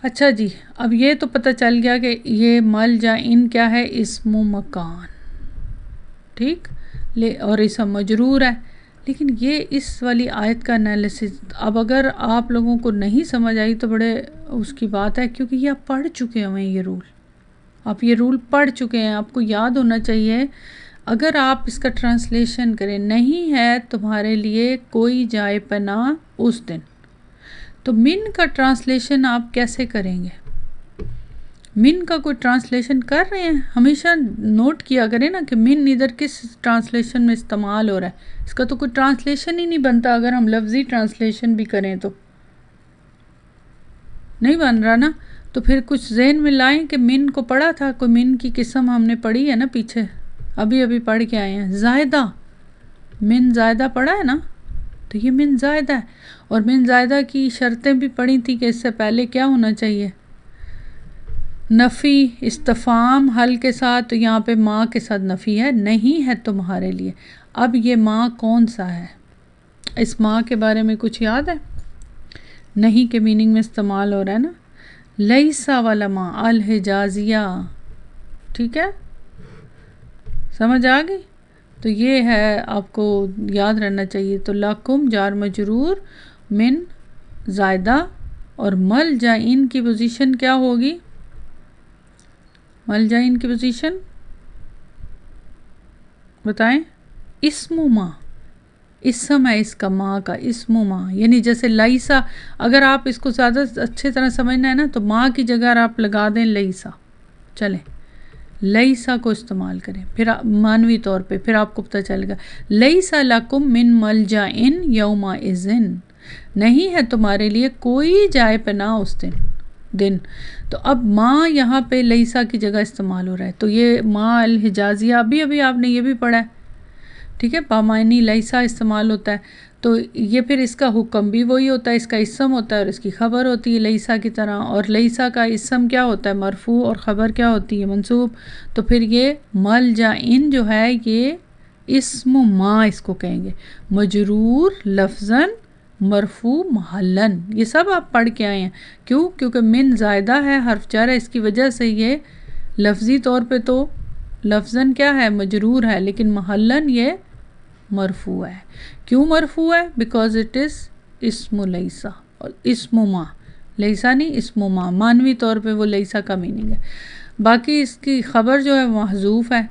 [SPEAKER 3] اچھا جی، اب یہ تو پتہ چل گیا کہ یہ ملجئن کیا ہے؟ اسم مکان، ٹھیک، اور اسم مجرور ہے، لیکن یہ اس والی آیت کا انالیسس اب اگر آپ لوگوں کو نہیں سمجھ آئی تو بڑے اس کی بات ہے، کیونکہ یہ آپ پڑھ چکے ہیں، یہ رول آپ یہ رول پڑھ چکے ہیں، آپ کو یاد ہونا چاہیے۔ اگر آپ اس کا ٹرانسلیشن کریں، نہیں ہے تمہارے لیے کوئی جائے پناہ اس دن، تو من کا ٹرانسلیشن آپ کیسے کریں گے؟ من کا کوئی ٹرانسلیشن کر رہے ہیں؟ ہمیشہ نوٹ کیا کریں نا کہ من ادھر کس ٹرانسلیشن میں استعمال ہو رہا ہے، اس کا تو کوئی ٹرانسلیشن ہی نہیں بنتا، اگر ہم لفظی ٹرانسلیشن بھی کریں تو نہیں بن رہا نا، تو پھر کچھ ذہن میں لائیں کہ من کو پڑھا تھا، کوئی من کی قسم ہم نے پڑھی ہے نا پیچھے، ابھی پڑھ کے آئے ہیں، زائدہ، من زائدہ پڑھا ہے نا، تو یہ من زائدہ ہے، اور من زائدہ کی شرطیں بھی پڑھی تھی کہ اس سے پہلے کیا ہونا چاہیے؟ نفی، استفہام حل کے ساتھ، تو یہاں پہ ماں کے ساتھ نفی ہے، نہیں ہے تمہارے لیے۔ اب یہ ماں کون سا ہے؟ اس ماں کے بارے میں کچھ یاد ہے؟ نہیں کے میننگ میں استعمال ہو رہا ہے نا، لیسا والا ماں، الحجازیہ، ٹھیک ہے، سمجھ آ گئی؟ تو یہ ہے آپ کو یاد رہنا چاہیے۔ تو لکم جار مجرور، من زائدہ، اور ملجئن کی پوزیشن کیا ہوگی؟ ملجئن کی پوزیشن بتائیں؟ اسم ماں، اسم ہے اس کا، ماں کا اسم ماں، یعنی جیسے لیسا، اگر آپ اس کو زیادہ اچھے طرح سمجھنا ہے نا تو ماں کی جگہ آپ لگا دیں لیسا، چلیں لیسا کو استعمال کریں پھر معنوی طور پہ، پھر آپ کو پتہ چلے گا لیسا لکم من ملجئن یومئذ، نہیں ہے تمہارے لیے کوئی جائے پناہ اس دن۔ تو اب ماں یہاں پہ لیسا کی جگہ استعمال ہو رہا ہے، تو یہ ماں الحجازیہ ابھی آپ نے یہ بھی پڑھا ہے، ٹھیک ہے، بامعنی لیسا استعمال ہوتا ہے، تو یہ پھر اس کا حکم بھی وہی ہوتا ہے، اس کا اسم ہوتا ہے اور اس کی خبر ہوتی ہے لیسا کی طرح، اور لیسا کا اسم کیا ہوتا ہے مرفوع، اور خبر کیا ہوتی ہے منصوب، تو پھر یہ ملجئن جو ہے یہ اسم ما اس کو کہیں گے، مجرور لفظاً مرفوع محلاً، یہ سب آپ پڑھ کے آئے ہیں، کیونکہ من زائدہ ہے، حرف جر ہے، اس کی وجہ سے یہ لفظی طور پہ تو لفظاً کیا ہے مجرور ہے، لیکن محلاً یہ مرفوع ہے۔ کیوں مرفوع ہے؟ بیکاز اٹ از اسم لیسا، اور اسم ما، لیسا نہیں اسم ما، معنوی طور پہ وہ لیسا کا میننگ ہے، باقی اس کی خبر جو ہے محذوف ہے۔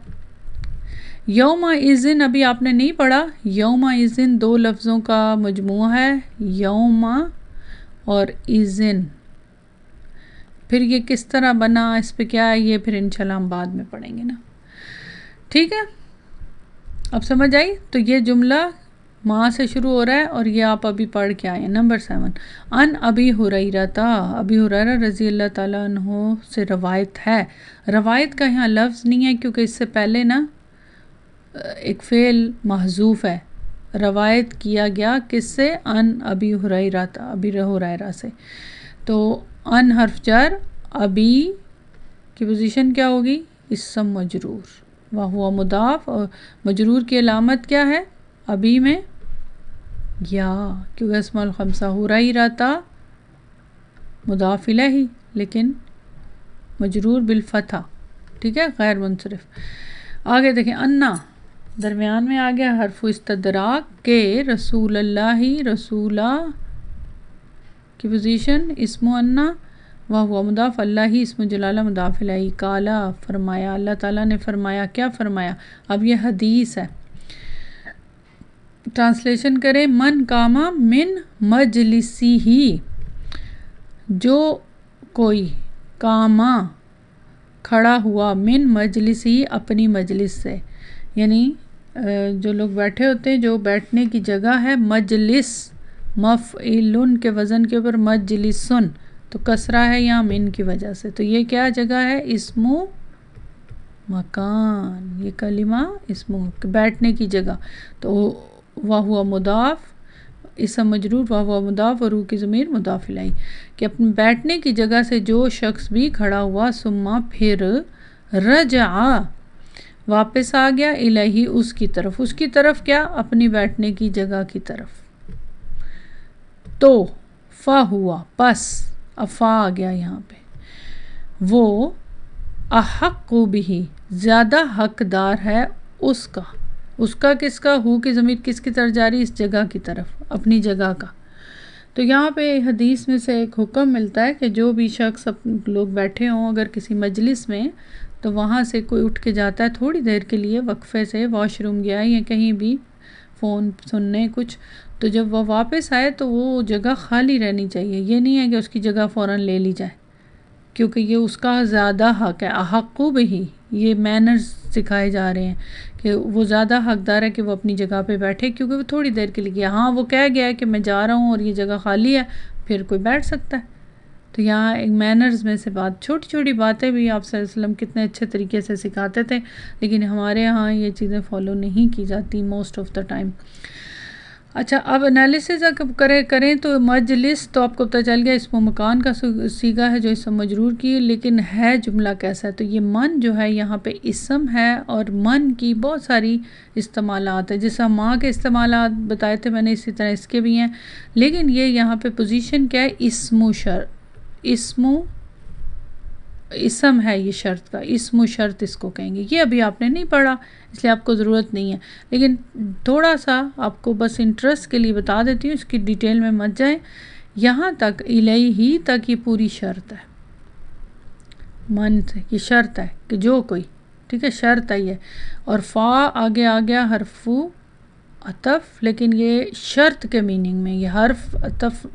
[SPEAKER 3] یومئذ ابھی آپ نے نہیں پڑھا، یومئذ دو لفظوں کا مجموعہ ہے، یوم اور اذن، پھر یہ کس طرح بنا، اس پہ کیا ہے، یہ پھر انشاءاللہ ہم بعد میں پڑھیں گے نا، ٹھیک ہے، اب سمجھ آئی؟ تو یہ جملہ ماں سے شروع ہو رہا ہے اور یہ آپ ابھی پڑھ کے آئے ہیں۔ نمبر 7، ان ابی ہریرہ، ابی ہریرہ رضی اللہ تعالیٰ عنہ سے روایت ہے، روایت کا یہاں لفظ نہیں ہے کیونکہ اس سے پہلے نا ایک فعل محذوف ہے، روایت کیا گیا کس سے، ان ابی ہریرہ، ابی ہریرہ سے، تو ان حرف جر، ابی کی پوزیشن کیا ہوگی، اسم مجرور، وہو مضاف، اور مجرور کی علامت کیا ہے ابھی میں یا، کیونکہ اسماء الخمسہ ہریرہ مضاف الیہ لیکن مجرور بالفتح، ٹھیک ہے، غیر منصرف۔ آگے دیکھیں، انا درمیان میں آ گیا حرف استدراک کے، رسول اللہ، رسولہ کی پوزیشن اسم انا، وہو مضاف، اللہ اسم جلالہ مضاف الیہ، قالا فرمایا، اللہ تعالیٰ نے فرمایا، کیا فرمایا، اب یہ حدیث ہے، ٹرانسلیشن کریں، من کاما من مجلسی ہی، جو کوئی کاما کھڑا ہوا، من مجلسی اپنی مجلس سے، یعنی جو لوگ بیٹھے ہوتے ہیں، جو بیٹھنے کی جگہ ہے، مجلس مفعول کے وزن کے اوپر مجلسن، تو کسرہ ہے یہاں من کی وجہ سے، تو یہ کیا جگہ ہے، اسم مکان، یہ کلمہ اسم بیٹھنے کی جگہ، تو وہو مضاف، اسم مجرور، وہو مضاف، اور رو کی ضمیر مضاف الیہ، کہ اپنے بیٹھنے کی جگہ سے جو شخص بھی کھڑا ہوا، ثم پھر رجع واپس آ گیا، الیہ اس کی طرف کیا، اپنی بیٹھنے کی جگہ کی طرف، تو فا ہوا، پس افا آ گیا یہاں پہ، وہ احق بہ زیادہ حقدار ہے اس کا کس کا، ہو کی ضمیر کس کی طرف جاری، اس جگہ کی طرف، اپنی جگہ کا، تو یہاں پہ حدیث میں سے ایک حکم ملتا ہے کہ جو بھی شخص لوگ بیٹھے ہوں اگر کسی مجلس میں، تو وہاں سے کوئی اٹھ کے جاتا ہے تھوڑی دیر کے لیے وقفے سے، واش روم گیا یا کہیں بھی فون سننے کچھ، تو جب وہ واپس آئے تو وہ جگہ خالی رہنی چاہیے، یہ نہیں ہے کہ اس کی جگہ فوراً لے لی جائے، کیونکہ یہ اس کا زیادہ حق ہے، احق بہ، یہ مینرز سکھائے جا رہے ہیں کہ وہ زیادہ حقدار ہے کہ وہ اپنی جگہ پہ بیٹھے، کیونکہ وہ تھوڑی دیر کے لیے گیا، ہاں وہ کہہ گیا ہے کہ میں جا رہا ہوں اور یہ جگہ خالی ہے، پھر کوئی بیٹھ سکتا ہے، تو یہاں ایک مینرز میں سے بات، چھوٹی چھوٹی باتیں بھی آپ صلی اللہ علیہ وسلم کتنے اچھے طریقے سے سکھاتے تھے، لیکن ہمارے ہاں یہ چیزیں فالو نہیں کی جاتی موسٹ آف دا ٹائم۔ اچھا، اب انالیسز کریں تو مجلس تو آپ کو پتہ چل گیا اسم مکان کا صیغہ ہے جو اسم مجرور کی، لیکن ہے جملہ کیسا ہے، تو یہ من جو ہے یہاں پہ اسم ہے، اور من کی بہت ساری استعمالات ہیں، جیسا ماں کے استعمالات بتائے تھے میں نے، اسی طرح اس کے بھی ہیں، لیکن یہ یہاں پہ پوزیشن کیا ہے، اسم ہے، یہ شرط کا اسم و شرط اس کو کہیں گے، یہ ابھی آپ نے نہیں پڑھا اس لیے آپ کو ضرورت نہیں ہے، لیکن تھوڑا سا آپ کو بس انٹرسٹ کے لیے بتا دیتی ہوں، اس کی ڈیٹیل میں مت جائیں، یہاں تک الیہ تک یہ پوری شرط ہے، من سے یہ شرط ہے کہ جو کوئی، ٹھیک ہے، شرط ہے یہ، اور فا آگے آ گیا حرف عطف، لیکن یہ شرط کے میننگ میں، یہ حرف عطف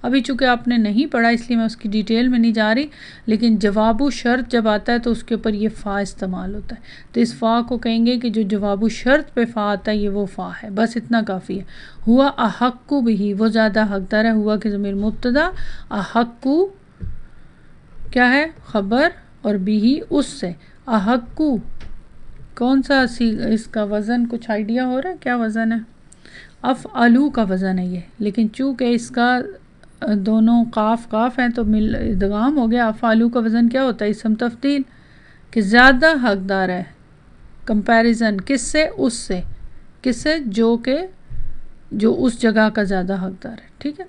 [SPEAKER 3] ابھی چونکہ آپ نے نہیں پڑھا اس لیے میں اس کی ڈیٹیل میں نہیں جا رہی، لیکن جواب و شرط جب آتا ہے تو اس کے اوپر یہ فا استعمال ہوتا ہے، تو اس فا کو کہیں گے کہ جو جواب و شرط پہ فا آتا ہے یہ وہ فا ہے، بس اتنا کافی ہے۔ ہوا احق بہی، وہ زیادہ حقدار ہے، ہوا کہ ضمیر مبتدا، احق کیا ہے خبر، اور بہی اس سے، احق کون سا اس کا وزن کچھ آئیڈیا ہو رہا ہے کیا وزن ہے؟ افعلو کا وزن ہے یہ، لیکن چونکہ اس کا دونوں قاف ہیں تو ادغام ہو گیا۔ افعلو کا وزن کیا ہوتا ہے؟ اسم تفضیل، کہ زیادہ حقدار ہے، کمپیریزن کس سے؟ اس سے، کس سے؟ جو اس جگہ کا زیادہ حقدار ہے، ٹھیک ہے۔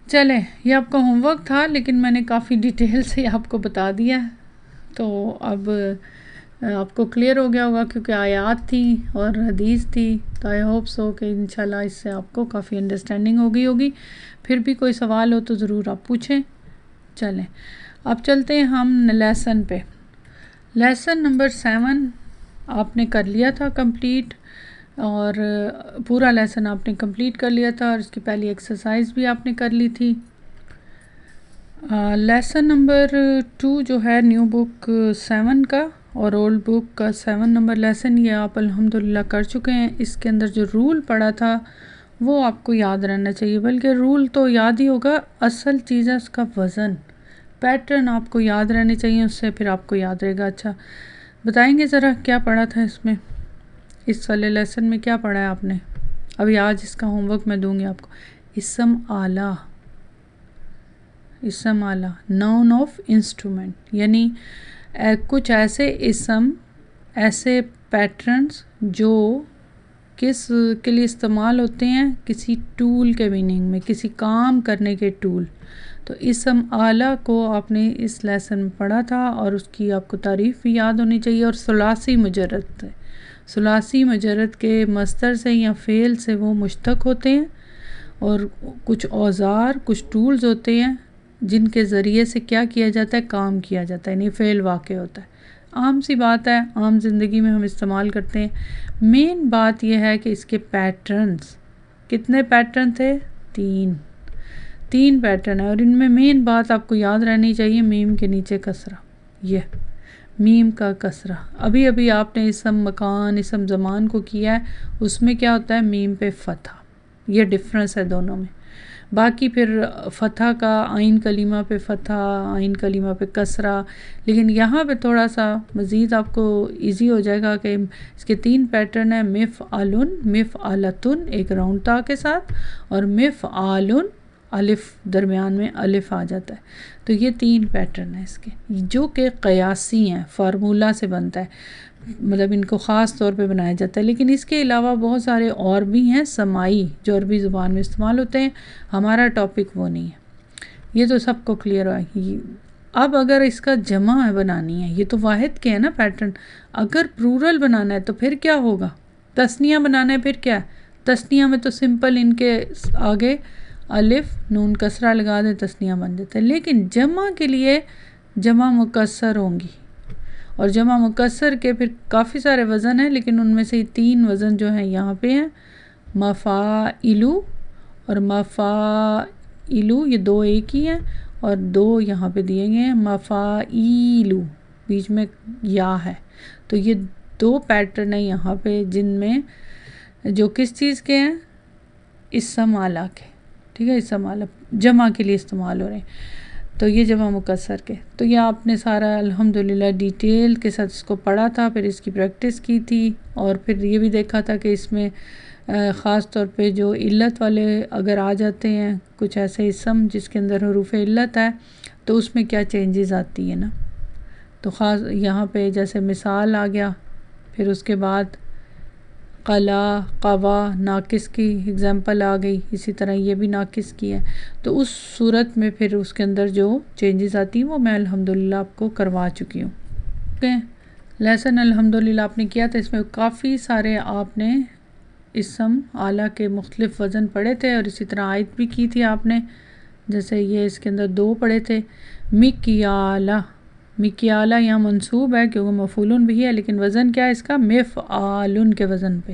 [SPEAKER 3] چلیں یہ آپ کا ہوم ورک تھا، لیکن میں نے کافی ڈیٹیل سے آپ کو بتا دیا ہے، تو اب آپ کو کلیئر ہو گیا ہوگا، کیونکہ آیات تھی اور حدیث تھی، تو آئی ہوپ سو کہ انشاءاللہ اس سے آپ کو کافی انڈرسٹینڈنگ ہوگی۔ پھر بھی کوئی سوال ہو تو ضرور آپ پوچھیں۔ چلیں اب چلتے ہیں ہم لیسن پہ۔ لیسن نمبر 7 آپ نے کر لیا تھا کمپلیٹ، اور پورا لیسن آپ نے کمپلیٹ کر لیا تھا، اور اس کی پہلی ایکسرسائز بھی آپ نے کر لی تھی۔ لیسن نمبر 2 جو ہے نیو بک 7 کا اور اولڈ بک کا 7 نمبر لیسن، یہ آپ الحمدللہ کر چکے ہیں۔ اس کے اندر جو رول پڑا تھا وہ آپ کو یاد رہنا چاہیے، بلکہ رول تو یاد ہی ہوگا، اصل چیز ہے اس کا وزن، پیٹرن آپ کو یاد رہنے چاہیے، اس سے پھر آپ کو یاد رہے گا۔ اچھا بتائیں گے ذرا کیا پڑھا تھا اس میں، اس والے لیسن میں کیا پڑھا ہے آپ نے؟ ابھی آج اس کا ہوم ورک میں دوں گی آپ کو۔ اسم آلہ، اسم آلہ ناؤن آف انسٹرومنٹ، یعنی کچھ ایسے اسم، ایسے پیٹرنز جو کس کے لیے استعمال ہوتے ہیں؟ کسی ٹول کے میننگ میں، کسی کام کرنے کے ٹول۔ تو اسم آلہ کو آپ نے اس لیسن میں پڑھا تھا، اور اس کی آپ کو تعریف بھی یاد ہونی چاہیے، اور ثلاثی مجرد، ثلاثی مجرد کے مصدر سے یا فعل سے وہ مشتق ہوتے ہیں، اور کچھ اوزار، کچھ ٹولز ہوتے ہیں جن کے ذریعے سے کیا کیا جاتا ہے؟ کام کیا جاتا ہے، یعنی فعل واقع ہوتا ہے۔ عام سی بات ہے، عام زندگی میں ہم استعمال کرتے ہیں۔ مین بات یہ ہے کہ اس کے پیٹرنز، کتنے پیٹرن تھے؟ 3 پیٹرن ہیں، اور ان میں مین بات آپ کو یاد رہنی چاہیے، میم کے نیچے کسرہ، یہ میم کا کسرہ۔ ابھی آپ نے اسم مکان، اسم زمان کو کیا ہے، اس میں کیا ہوتا ہے؟ میم پہ فتح، یہ ڈفرنس ہے دونوں میں۔ باقی پھر فتح کا عین کلمہ پہ فتح، عین کلمہ پہ کسرہ، لیکن یہاں پہ تھوڑا سا مزید آپ کو ایزی ہو جائے گا کہ اس کے 3 پیٹرن ہیں، مفعلن، مفعلتن ایک راؤنڈ تا کے ساتھ، اور مفعالن الف درمیان میں الف آ جاتا ہے۔ تو یہ 3 پیٹرن ہیں اس کے، جو کہ قیاسی ہیں، فارمولہ سے بنتا ہے، مطلب ان کو خاص طور پہ بنایا جاتا ہے، لیکن اس کے علاوہ بہت سارے اور بھی ہیں سماعی جو عربی زبان میں استعمال ہوتے ہیں، ہمارا ٹاپک وہ نہیں ہے، یہ تو سب کو کلیئر ہے۔ اب اگر اس کا جمع بنانی ہے، یہ تو واحد کے ہے نا پیٹرن، اگر پلورل بنانا ہے تو پھر کیا ہوگا؟ تثنیہ بنانا ہے، پھر کیا ہے؟ تثنیہ میں تو سمپل ان کے آگے الف نون کسرہ لگا دیں، تثنیہ بن جاتا ہے، لیکن جمع کے لیے جمع مکسر ہوں گی، اور جمع مکسر کے پھر کافی سارے وزن ہیں، لیکن ان میں سے 3 وزن جو ہیں یہاں پہ ہیں، مفاعلو اور مفاعلو، یہ 2 ایک ہی ہیں، اور 2 یہاں پہ دیے گئے ہیں، مفاعیلو بیچ میں یا ہے، تو یہ 2 پیٹرن ہیں یہاں پہ جن میں جو کس چیز کے ہیں؟ اسم آلہ کے، ٹھیک ہے، اسم آلہ جمع کے لیے استعمال ہو رہے ہیں، تو یہ جمع مکسر کے، تو یہ آپ نے سارا الحمدللہ ڈیٹیل کے ساتھ اس کو پڑھا تھا، پھر اس کی پریکٹس کی تھی، اور پھر یہ بھی دیکھا تھا کہ اس میں خاص طور پہ جو علت والے اگر آ جاتے ہیں، کچھ ایسے اسم جس کے اندر حروف علت ہے، تو اس میں کیا چینجز آتی ہے نا، تو خاص یہاں پہ جیسے مثال آ گیا، پھر اس کے بعد قلا، قوا ناقص کی اگزامپل آ گئی، اسی طرح یہ بھی ناقص کی ہے، تو اس صورت میں پھر اس کے اندر جو چینجز آتی ہیں وہ میں الحمدللہ آپ کو کروا چکی ہوں۔ اوکے، لیسن الحمدللہ آپ نے کیا تھا، اس میں کافی سارے آپ نے اسم آلہ کے مختلف وزن پڑھے تھے، اور اسی طرح آیت بھی کی تھی آپ نے، جیسے یہ اس کے اندر 2 پڑھے تھے، مکیالہ، مکیالہ یہاں منصوب ہے کیونکہ مفعولن بھی ہے، لیکن وزن کیا ہے اس کا؟ مفعالن کے وزن پہ،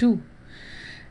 [SPEAKER 3] 2।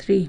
[SPEAKER 3] 3,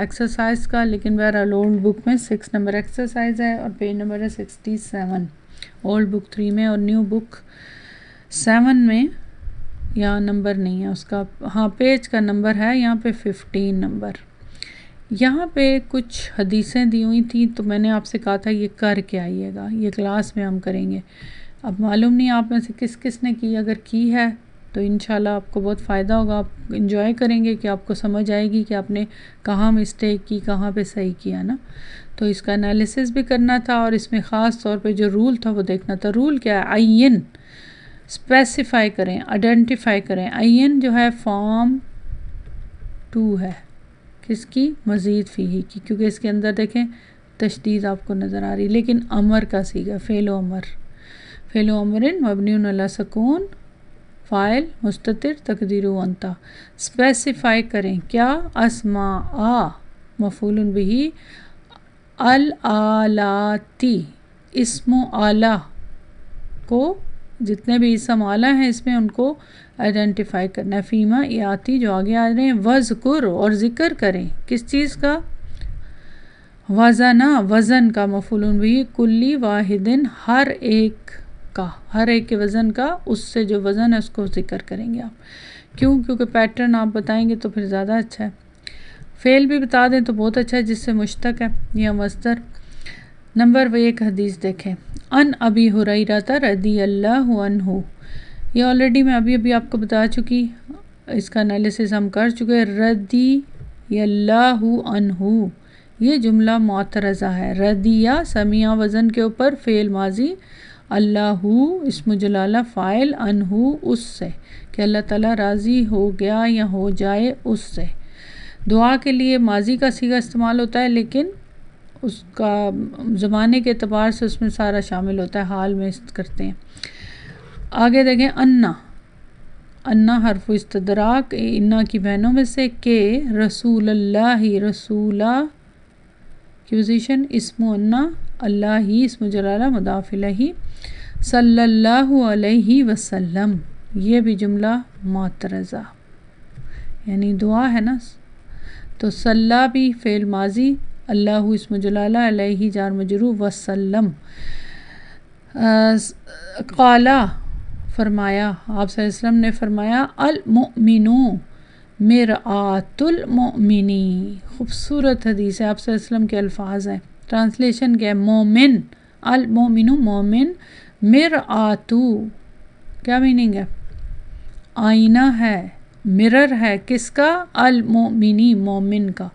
[SPEAKER 3] ایکسرسائز کا، لیکن بہرحال اولڈ بک میں 6 نمبر ایکسرسائز ہے اور پیج نمبر ہے 67 اولڈ بک 3 میں، اور نیو بک 7 میں یہاں نمبر نہیں ہے اس کا، ہاں پیج کا نمبر ہے یہاں پہ 15 نمبر۔ یہاں پہ کچھ حدیثیں دی ہوئی تھیں تو میں نے آپ سے کہا تھا یہ کر کے آئیے گا، یہ کلاس میں ہم کریں گے۔ اب معلوم نہیں آپ میں سے کس کس نے کی، اگر کی ہے تو انشاءاللہ آپ کو بہت فائدہ ہوگا، آپ انجوائے کریں گے کہ آپ کو سمجھ آئے گی کہ آپ نے کہاں مسٹیک کی، کہاں پہ صحیح کیا نا۔ تو اس کا انالیسس بھی کرنا تھا اور اس میں خاص طور پہ جو رول تھا وہ دیکھنا تھا۔ رول کیا ہے؟ عین اسپیسیفائی کریں، آئیڈینٹیفائی کریں۔ عین جو ہے فارم 2 ہے، کس کی؟ مزید فیہ کی، کیونکہ اس کے اندر دیکھیں تشدید آپ کو نظر آ رہی، لیکن امر کا صیغہ فعل و امر، فعل و امر مبنی علی سکون، فاعل مستتر تقدیرہ انت۔ اسپیسیفائی کریں کیا؟ اسماء مفعول بہ، الالاتی اسم و آلہ کو، جتنے بھی اسم آلہ ہیں اس میں ان کو آئیڈینٹیفائی کرنا ہے۔ فیما یاتی جو آگے آ رہے ہیں، وذکر اور ذکر کریں کس چیز کا؟ وزنا وزن کا، مفعول بہ، کلی واحد ہر ایک کا، ہر ایک کے وزن کا، اس سے جو وزن ہے اس کو ذکر کریں گے آپ۔ کیوں؟ کیونکہ پیٹرن آپ بتائیں گے تو پھر زیادہ اچھا ہے، فعل بھی بتا دیں تو بہت اچھا ہے جس سے مشتق ہے یا مصدر۔ نمبر 1 حدیث دیکھیں، ان ابی ہریرہ رضی اللہ عنہ، یہ آلریڈی میں ابھی آپ کو بتا چکی، اس کا انالیسس ہم کر چکے۔ رضی اللہ عنہ یہ جملہ معترضہ ہے، رضیہ سمیع وزن کے اوپر فعل ماضی، اللہ اسم جلالہ فاعل، عنہ اس سے، کہ اللہ تعالیٰ راضی ہو گیا یا ہو جائے اس سے۔ دعا کے لیے ماضی کا صیغہ استعمال ہوتا ہے، لیکن اس کا زمانے کے اعتبار سے اس میں سارا شامل ہوتا ہے، حال میں کرتے ہیں۔ آگے دیکھیں، انا حرف استدراک، انا کی بہنوں میں سے، کہ رسول اللہ، رسولہ کی پوزیشن اسم انا، اللہ ہی اسم جلالہ مضاف الیہ، صلی اللہ علیہ وسلم یہ بھی جملہ معترضہ، یعنی دعا ہے نا، تو صلی بھی فعل ماضی، اللہ اسم جلالہ، علیہ جار مجرور، وسلم۔ قالا فرمایا، آپ صلی اللہ علیہ وسلم نے فرمایا، المؤمن مرآۃ المؤمن، خوبصورت حدیث ہے، آپ صلی اللہ علیہ وسلم کے الفاظ ہیں۔ ٹرانسلیشن کیا ہے؟ مومن، المؤمن مومن، مرآۃ کیا میننگ ہے؟ آئینہ ہے، مرر ہے، کس کا؟ المؤمنی مومن کا،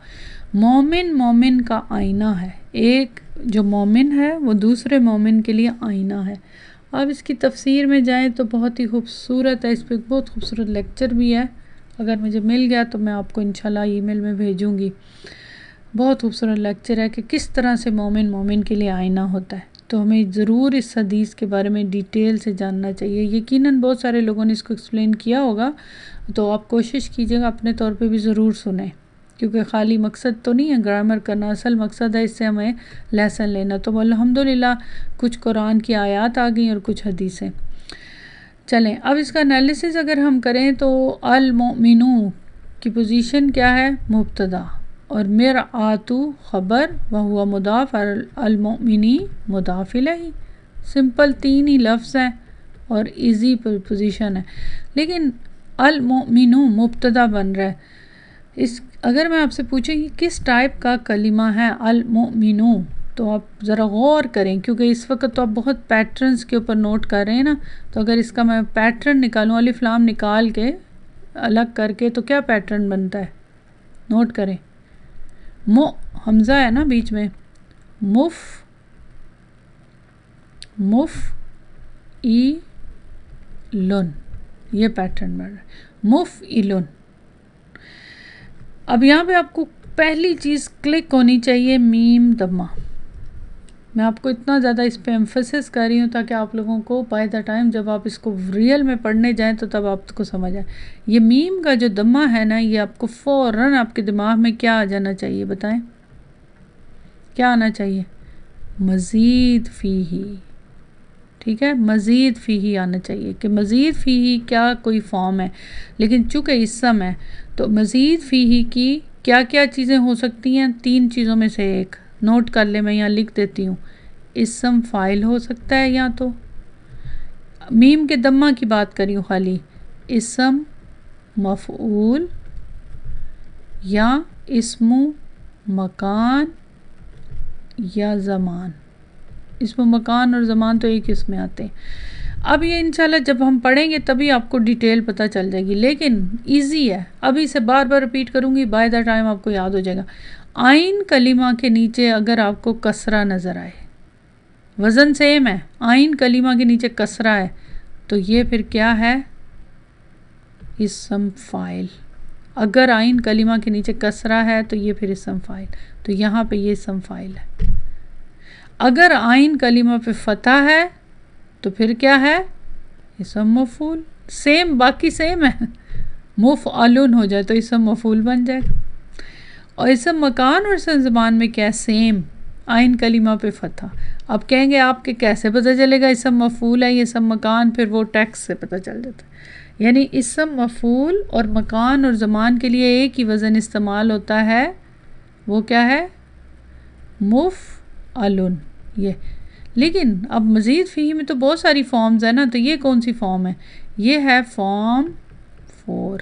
[SPEAKER 3] مومن کا آئینہ ہے، ایک جو مومن ہے وہ دوسرے مومن کے لیے آئینہ ہے۔ اب اس کی تفسیر میں جائیں تو بہت ہی خوبصورت ہے، اس پہ بہت خوبصورت لیکچر بھی ہے، اگر مجھے مل گیا تو میں آپ کو انشاءاللہ ای میل میں بھیجوں گی۔ بہت خوبصورت لیکچر ہے کہ کس طرح سے مومن کے لیے آئینہ ہوتا ہے، تو ہمیں ضرور اس حدیث کے بارے میں ڈیٹیل سے جاننا چاہیے۔ یقیناً بہت سارے لوگوں نے اس کو ایکسپلین کیا ہوگا، تو آپ کوشش کیجیے گا اپنے طور پہ بھی ضرور سنیں، کیونکہ خالی مقصد تو نہیں ہے گرامر کرنا، اصل مقصد ہے اس سے ہمیں لیسن لینا۔ تو الحمدللہ کچھ قرآن کی آیات آ گئیں اور کچھ حدیثیں۔ چلیں اب اس کا انالیسس اگر ہم کریں تو المؤمنو کی پوزیشن کیا ہے؟ مبتدا، اور مرآۃ خبر، وہو مضاف، المؤمنی مضاف الیہ، سمپل 3 ہی لفظ ہیں اور ایزی پوزیشن ہے، لیکن المؤمنو مبتدا بن رہا ہے۔ اگر میں آپ سے پوچھیں کہ کس ٹائپ کا کلمہ ہے المؤمنو، تو آپ ذرا غور کریں، کیونکہ اس وقت تو آپ بہت پیٹرنز کے اوپر نوٹ کر رہے ہیں نا، تو اگر اس کا میں پیٹرن نکالوں، الف لام نکال کے الگ کر کے، تو کیا پیٹرن بنتا ہے؟ نوٹ کریں، حمزہ ہے نا بیچ میں، مفعیلن، یہ پیٹرن بن رہا ہے، مفعیلن۔ اب یہاں پہ آپ کو پہلی چیز کلک ہونی چاہیے، میم دمہ۔ میں آپ کو اتنا زیادہ اس پہ ایمفسس کر رہی ہوں تاکہ آپ لوگوں کو بائی دا ٹائم جب آپ اس کو ریئل میں پڑھنے جائیں تو تب آپ کو سمجھ آئے۔ یہ میم کا جو دمہ ہے نا، یہ آپ کو فوراً آپ کے دماغ میں کیا آ جانا چاہیے؟ بتائیں کیا آنا چاہیے؟ مزید فیہ، ٹھیک ہے، مزید فیہ آنا چاہیے، کہ مزید فیہ کیا کوئی فارم ہے، لیکن چونکہ اسم ہے تو مزید فیہ کی کیا کیا چیزیں ہو سکتی ہیں؟ 3 چیزوں میں سے ایک نوٹ کر لیں، میں یہاں لکھ دیتی ہوں۔ اسم فاعل ہو سکتا ہے، یا تو میم کے دمہ کی بات کری ہوں خالی، اسم مفعول، یا اسم مکان یا زمان۔ اسم مکان اور زمان تو ایک اس میں آتے ہیں۔ اب یہ انشاءاللہ جب ہم پڑھیں گے تبھی آپ کو ڈیٹیل پتہ چل جائے گی، لیکن ایزی ہے، ابھی سے بار بار ریپیٹ کروں گی، بائی دا ٹائم آپ کو یاد ہو جائے گا۔ آئین کلمہ کے نیچے اگر آپ کو کسرہ نظر آئے، وزن سیم ہے، آئین کلمہ کے نیچے کسرہ ہے، تو یہ پھر کیا ہے؟ اسم فاعل۔ اگر آئین کلمہ کے نیچے کسرہ ہے تو یہ پھر اسم فاعل، تو یہاں پہ یہ اسم فاعل ہے۔ اگر آئین کلمہ پہ فتح ہے تو پھر کیا ہے؟ اسم مفعول۔ سیم، باقی سیم ہے، مفعلن ہو جائے تو اسم مفعول بن جائے گا۔ اور اسم مکان اور اسم زمان میں کیا ہے؟ سیم، آئین کلمہ پہ فتح۔ اب کہیں گے آپ کے کیسے پتہ چلے گا اسم مفعول ہے یا اسم مکان؟ پھر وہ ٹیکسٹ سے پتہ چل جاتا ہے۔ یعنی اسم مفعول اور مکان اور زمان کے لیے ایک ہی وزن استعمال ہوتا ہے، وہ کیا ہے؟ مفعلن۔ یہ لیکن اب مزید فیہ میں تو بہت ساری فارمز ہیں نا، تو یہ کون سی فارم ہے؟ یہ ہے فارم 4۔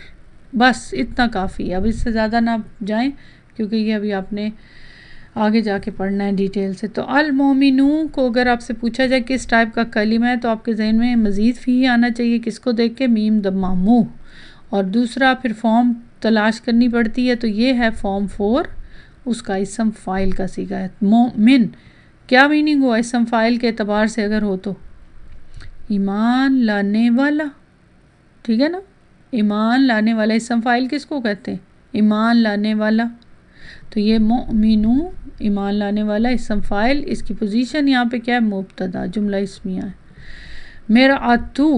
[SPEAKER 3] بس اتنا کافی ہے، اب اس سے زیادہ نہ جائیں کیونکہ یہ ابھی آپ نے آگے جا کے پڑھنا ہے ڈیٹیل سے۔ تو المومنون کو اگر آپ سے پوچھا جائے کس ٹائپ کا کلمہ ہے تو آپ کے ذہن میں مزید فیہ آنا چاہیے، کس کو دیکھ کے؟ میم دمہ منہ، اور دوسرا پھر فارم تلاش کرنی پڑتی ہے، تو یہ ہے فارم 4، اس کا اسم فاعل کا صیغہ ہے۔ مومن کیا میننگ ہوا اسم فاعل کے اعتبار سے اگر ہو تو؟ ایمان لانے والا، ٹھیک ہے نا؟ ایمان لانے والا، اسم فاعل کس کو کہتے ہیں؟ ایمان لانے والا۔ تو یہ مومنون ایمان لانے والا اسم فاعل، اس کی پوزیشن یہاں پہ کیا ہے؟ مبتدا، جملہ اسمیہ ہے۔ میرا آتو،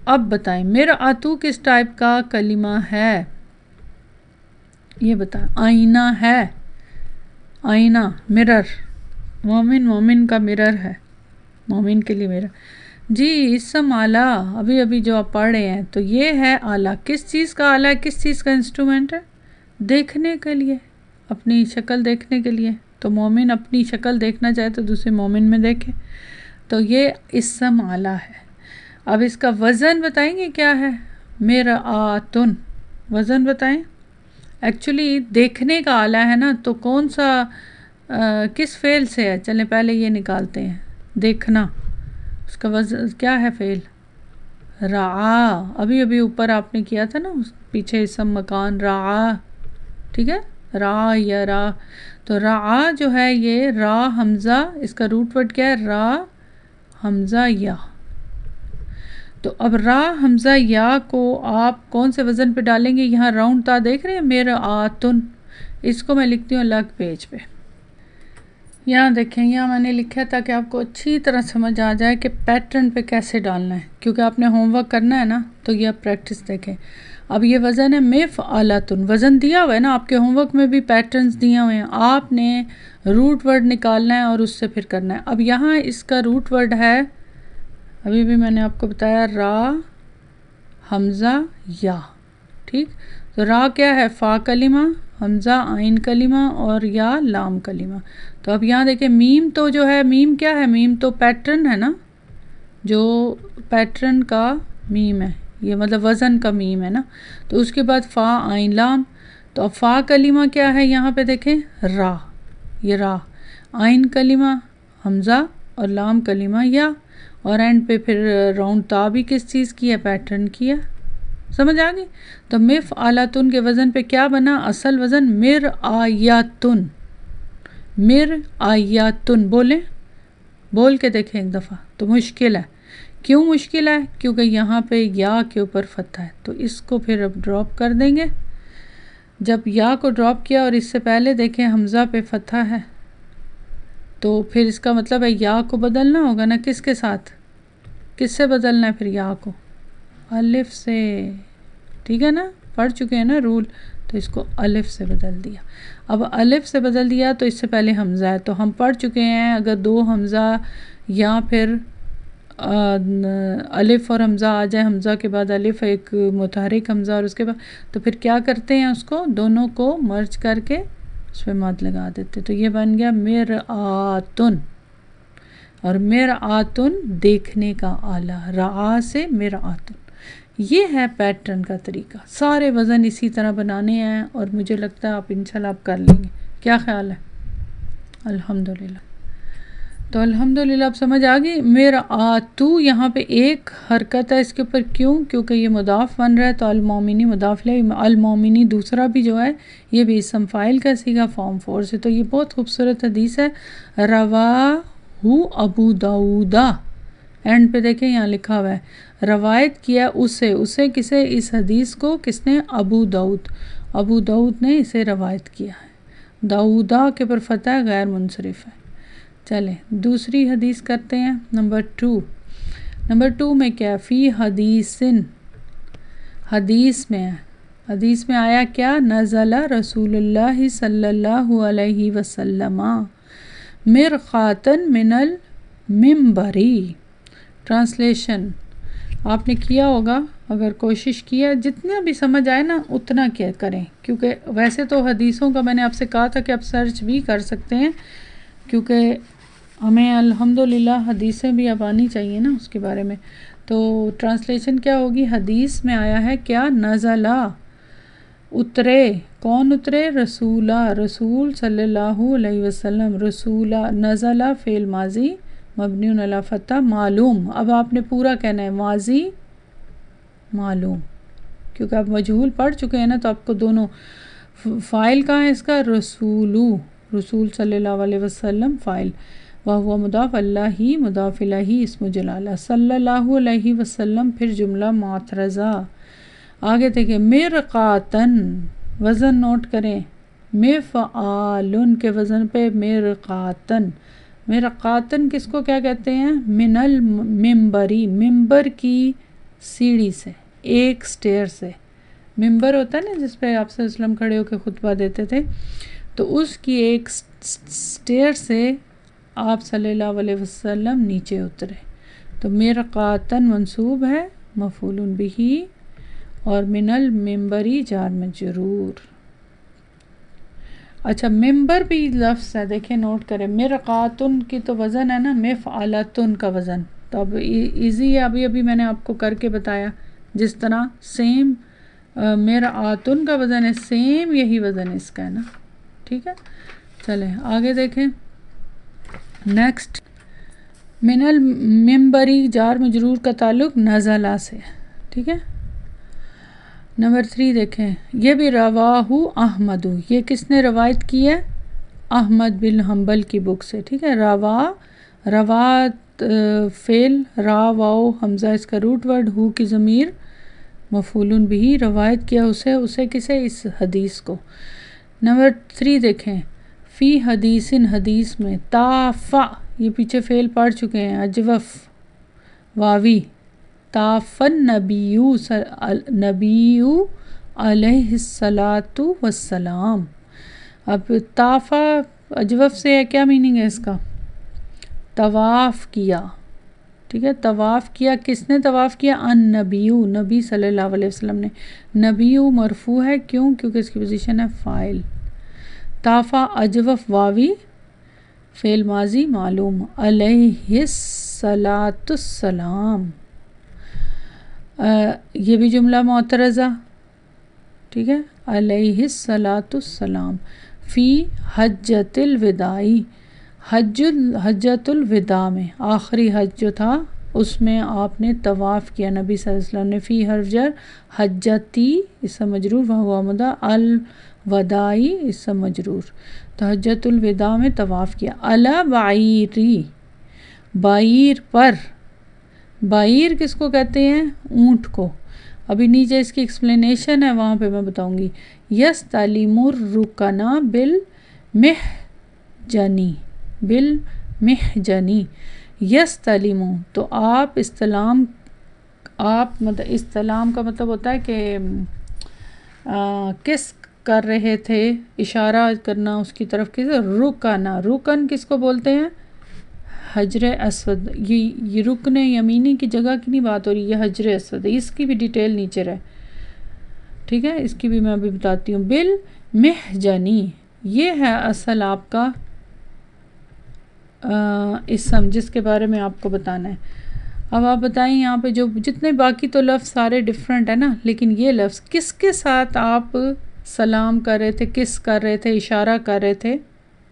[SPEAKER 3] اب بتائیں میرا آتو کس ٹائپ کا کلمہ ہے؟ یہ بتائیں۔ آئینہ ہے، آئینہ، مرر، مومن کا مرر ہے، مومن کے لیے مرر۔ جی اسم آلہ، ابھی جو آپ پڑھ رہے ہیں تو یہ ہے آلہ۔ کس چیز کا آلہ ہے؟ کس چیز کا انسٹرومنٹ ہے؟ دیکھنے کے لیے، اپنی شکل دیکھنے کے لیے۔ تو مومن اپنی شکل دیکھنا چاہے تو دوسرے مومن میں دیکھے، تو یہ اسم آلہ ہے۔ اب اس کا وزن بتائیں گے کیا ہے؟ مرآتن، وزن بتائیں۔ ایکچولی دیکھنے کا آلہ ہے نا، تو کون سا کس فعل سے ہے؟ چلیں پہلے یہ نکالتے ہیں، دیکھنا، اس کا وزن کیا ہے؟ فعل رعا، ابھی اوپر آپ نے کیا تھا نا، پیچھے اسم مکان رعا، ٹھیک ہے، را یا را، تو رعا جو ہے یہ را حمزہ، اس کا روٹ ورڈ کیا ہے؟ را حمزہ یا۔ تو اب را حمزہ یا کو آپ کون سے وزن پہ ڈالیں گے؟ یہاں راؤنڈ تا دیکھ رہے ہیں، مرآتن، اس کو میں لکھتی ہوں الگ پیج پہ۔ یہاں دیکھیں، یہاں میں نے لکھا تاکہ آپ کو اچھی طرح سمجھ آ جائے کہ پیٹرن پہ کیسے ڈالنا ہے، کیونکہ آپ نے ہوم ورک کرنا ہے نا، تو یہ آپ پریکٹس دیکھیں۔ اب یہ وزن ہے مفعلتن، وزن دیا ہوا ہے نا، آپ کے ہوم ورک میں بھی پیٹرنز دیے ہوئے ہیں، آپ نے روٹ ورڈ نکالنا ہے اور اس سے پھر کرنا ہے۔ اب یہاں اس کا روٹ ورڈ ہے، ابھی بھی میں نے آپ کو بتایا، را حمزہ یا، ٹھیک۔ تو را کیا ہے؟ فا کلمہ، حمزہ عین کلمہ، اور یا لام کلمہ۔ تو اب یہاں دیکھیں میم تو جو ہے، میم کیا ہے؟ میم تو پیٹرن ہے نا، جو پیٹرن کا میم ہے، یہ مطلب وزن کا میم ہے نا، تو اس کے بعد فا عین لام۔ تو اب فا کلمہ کیا ہے؟ یہاں پہ دیکھیں را، یہ را، عین کلمہ حمزہ، اور لام کلمہ یا، اور اینڈ پہ پھر راؤنڈ تا بھی کس چیز کی ہے؟ پیٹرن کی ہے۔ سمجھ آ گئی؟ تو مفعلتن کے وزن پہ کیا بنا؟ اصل وزن مرآیتن، مرآیتن، بولیں، بول کے دیکھیں ایک دفعہ۔ تو مشکل ہے، کیوں مشکل ہے؟ کیونکہ یہاں پہ یا کے اوپر فتح ہے، تو اس کو پھر اب ڈراپ کر دیں گے۔ جب یا کو ڈراپ کیا اور اس سے پہلے دیکھیں حمزہ پہ فتح ہے، تو پھر اس کا مطلب ہے یا کو بدلنا ہوگا نا، کس کے ساتھ؟ کس سے بدلنا ہے پھر یا کو؟ الف سے، ٹھیک ہے نا، پڑھ چکے ہیں نا رول، تو اس کو الف سے بدل دیا۔ اب الف سے بدل دیا تو اس سے پہلے حمزہ ہے، تو ہم پڑھ چکے ہیں اگر دو حمزہ یا پھر الف اور حمزہ آ جائے، حمزہ کے بعد الف، ایک متحرک حمزہ اور اس کے بعد، تو پھر کیا کرتے ہیں، اس کو دونوں کو مرج کر کے اس پہ مد لگا دیتے. تو یہ بن گیا مرآتن. اور مرآتن دیکھنے کا آلہ، رعا سے مرآتن. یہ ہے پیٹرن کا طریقہ. سارے وزن اسی طرح بنانے ہیں اور مجھے لگتا ہے آپ انشاءاللہ آپ کر لیں گے. کیا خیال ہے؟ الحمدللہ. تو الحمدللہ اب سمجھ آ گئی. مرآتو یہاں پہ ایک حرکت ہے اس کے اوپر، کیوں؟ کیونکہ یہ مضاف بن رہا ہے، تو المومنی مضاف لے، المومنی دوسرا بھی جو ہے یہ بھی اسم فاعل کا سیگا فارم 4 سے. تو یہ بہت خوبصورت حدیث ہے. رواہ ابو داؤدہ، اینڈ پہ دیکھیں یہاں لکھا ہوا ہے روایت کیا اسے کسے؟ اس حدیث کو کس نے؟ ابو داؤد نے اسے روایت کیا ہے. داؤدہ کے پر فتح غیر منصرف ہے. چلیں دوسری حدیث کرتے ہیں. نمبر 2 میں کیا؟ فی حدیثن، حدیث میں آیا کیا؟ نزل رسول اللہ صلی اللہ علیہ وسلم مرقاتن من المنبری. ٹرانسلیشن آپ نے کیا ہوگا، اگر کوشش کیا جتنا بھی سمجھ آئے نا اتنا کیا کریں، کیونکہ ویسے تو حدیثوں کا میں نے آپ سے کہا تھا کہ آپ سرچ بھی کر سکتے ہیں، کیونکہ ہمیں الحمدللہ حدیثیں بھی اب آنی چاہیے نا اس کے بارے میں. تو ٹرانسلیشن کیا ہوگی؟ حدیث میں آیا ہے کیا؟ نزلہ، اترے. کون اترے؟ رسول صلی اللہ علیہ وسلم. رسولہ، نزلہ فعل ماضی مبنی علی فتح معلوم. اب آپ نے پورا کہنا ہے ماضی معلوم، کیونکہ آپ مجہول پڑھ چکے ہیں نا، تو آپ کو دونوں فاعل کہاں ہے اس کا؟ رسول صلی اللہ علیہ وسلم فاعل، وہو مضاف، اللہ ہی مضاف الیہ اسم جلالہ، صلی اللہ علیہ وسلم پھر جملہ معترضہ. آگے دیکھیں مرقاتن، وزن نوٹ کریں، مفعالن کے وزن پہ مرقاتن. مرقاتن کس کو کیا کہتے ہیں؟ من المنبری، ممبر کی سیڑھی سے، ایک سٹیئر سے. ممبر ہوتا ہے نا جس پہ آپ صلی اللہ علیہ وسلم کھڑے ہو کے خطبہ دیتے تھے، تو اس کی ایک سٹیئر سے آپ صلی اللہ علیہ وسلم نیچے اترے. تو مرقاتن منصوب ہے مفعول بہ، اور من المنبری جار مجرور. اچھا ممبر بھی لفظ ہے، دیکھیں نوٹ کریں. مرقاتن کی تو وزن ہے نا مفعلاتن کا وزن، تو اب ایزی ہے، ابھی میں نے آپ کو کر کے بتایا. جس طرح سیم مرآتن کا وزن ہے، سیم یہی وزن اس کا ہے نا. ٹھیک ہے، چلیں آگے دیکھیں. نیکسٹ من المنبری جار مجرور کا تعلق نزلہ سے. ٹھیک ہے. نمبر 3 دیکھیں، یہ بھی رواہ احمد، یہ کس نے روایت کی ہے؟ احمد بن حنبل کی بک سے. ٹھیک ہے. روا فعل، را واو حمزہ اس کا روٹ ورڈ، ہو کی ضمیر مفعول بھی، روایت کیا اسے کسے؟ اس حدیث کو. نمبر 3 دیکھیں، فی حدیثن، حدیث میں، تافا یہ پیچھے فعل پڑھ چکے ہیں، اجوف واوی، تافن نبی علیہ الصلاۃ والسلام. اب تافا اجوف سے ہے، کیا میننگ ہے اس کا؟ طواف کیا. ٹھیک ہے. طواف کیا، کس نے طواف کیا؟ النبی، نبی صلی اللہ علیہ وسلم نے. نبی مرفوع ہے، کیوں؟ کیونکہ اس کی پوزیشن ہے فاعل. طافا اجوف واوی فعل ماضی معلوم، علیہ الصلاۃ السلام یہ بھی جملہ معترضہ. ٹھیک ہے. علیہ الصلاۃ السلام. فی حجۃ الوداع، حجۃ الوداع میں، آخری حج جو تھا اس میں آپ نے طواف کیا نبی صلی اللہ علیہ وسلم نے. فی حرف جر، حجتی اسم مجرور، وہو مضاف، الوداعی اسم مجرور. تو حجۃ الوداع میں طواف کیا. علی بعیری، بعیر پر. بعیر کس کو کہتے ہیں؟ اونٹ کو. ابھی نیچے اس کی ایکسپلینیشن ہے، وہاں پہ میں بتاؤں گی. یستلم الرکنا بالمحجنی، یستلم، تو آپ استلام، مطلب استلام کا مطلب ہوتا ہے کہ کس کر رہے تھے، اشارہ کرنا اس کی طرف. کس رکنا، رکن کس کو بولتے ہیں؟ حجر اسود، یہ رکن یمینی کی جگہ کی نہیں بات ہو رہی، یہ حجر اسود ہے، اس کی بھی ڈیٹیل نیچے رہے، ٹھیک ہے، اس کی بھی میں ابھی بتاتی ہوں۔ بالمحجنی، یہ ہے اصل آپ کا اسم جس کے بارے میں آپ کو بتانا ہے۔ اب آپ بتائیں یہاں پہ جو جتنے باقی تو لفظ سارے ڈیفرنٹ ہیں نا، لیکن یہ لفظ کس کے ساتھ آپ سلام کر رہے تھے، کس کر رہے تھے، اشارہ کر رہے تھے،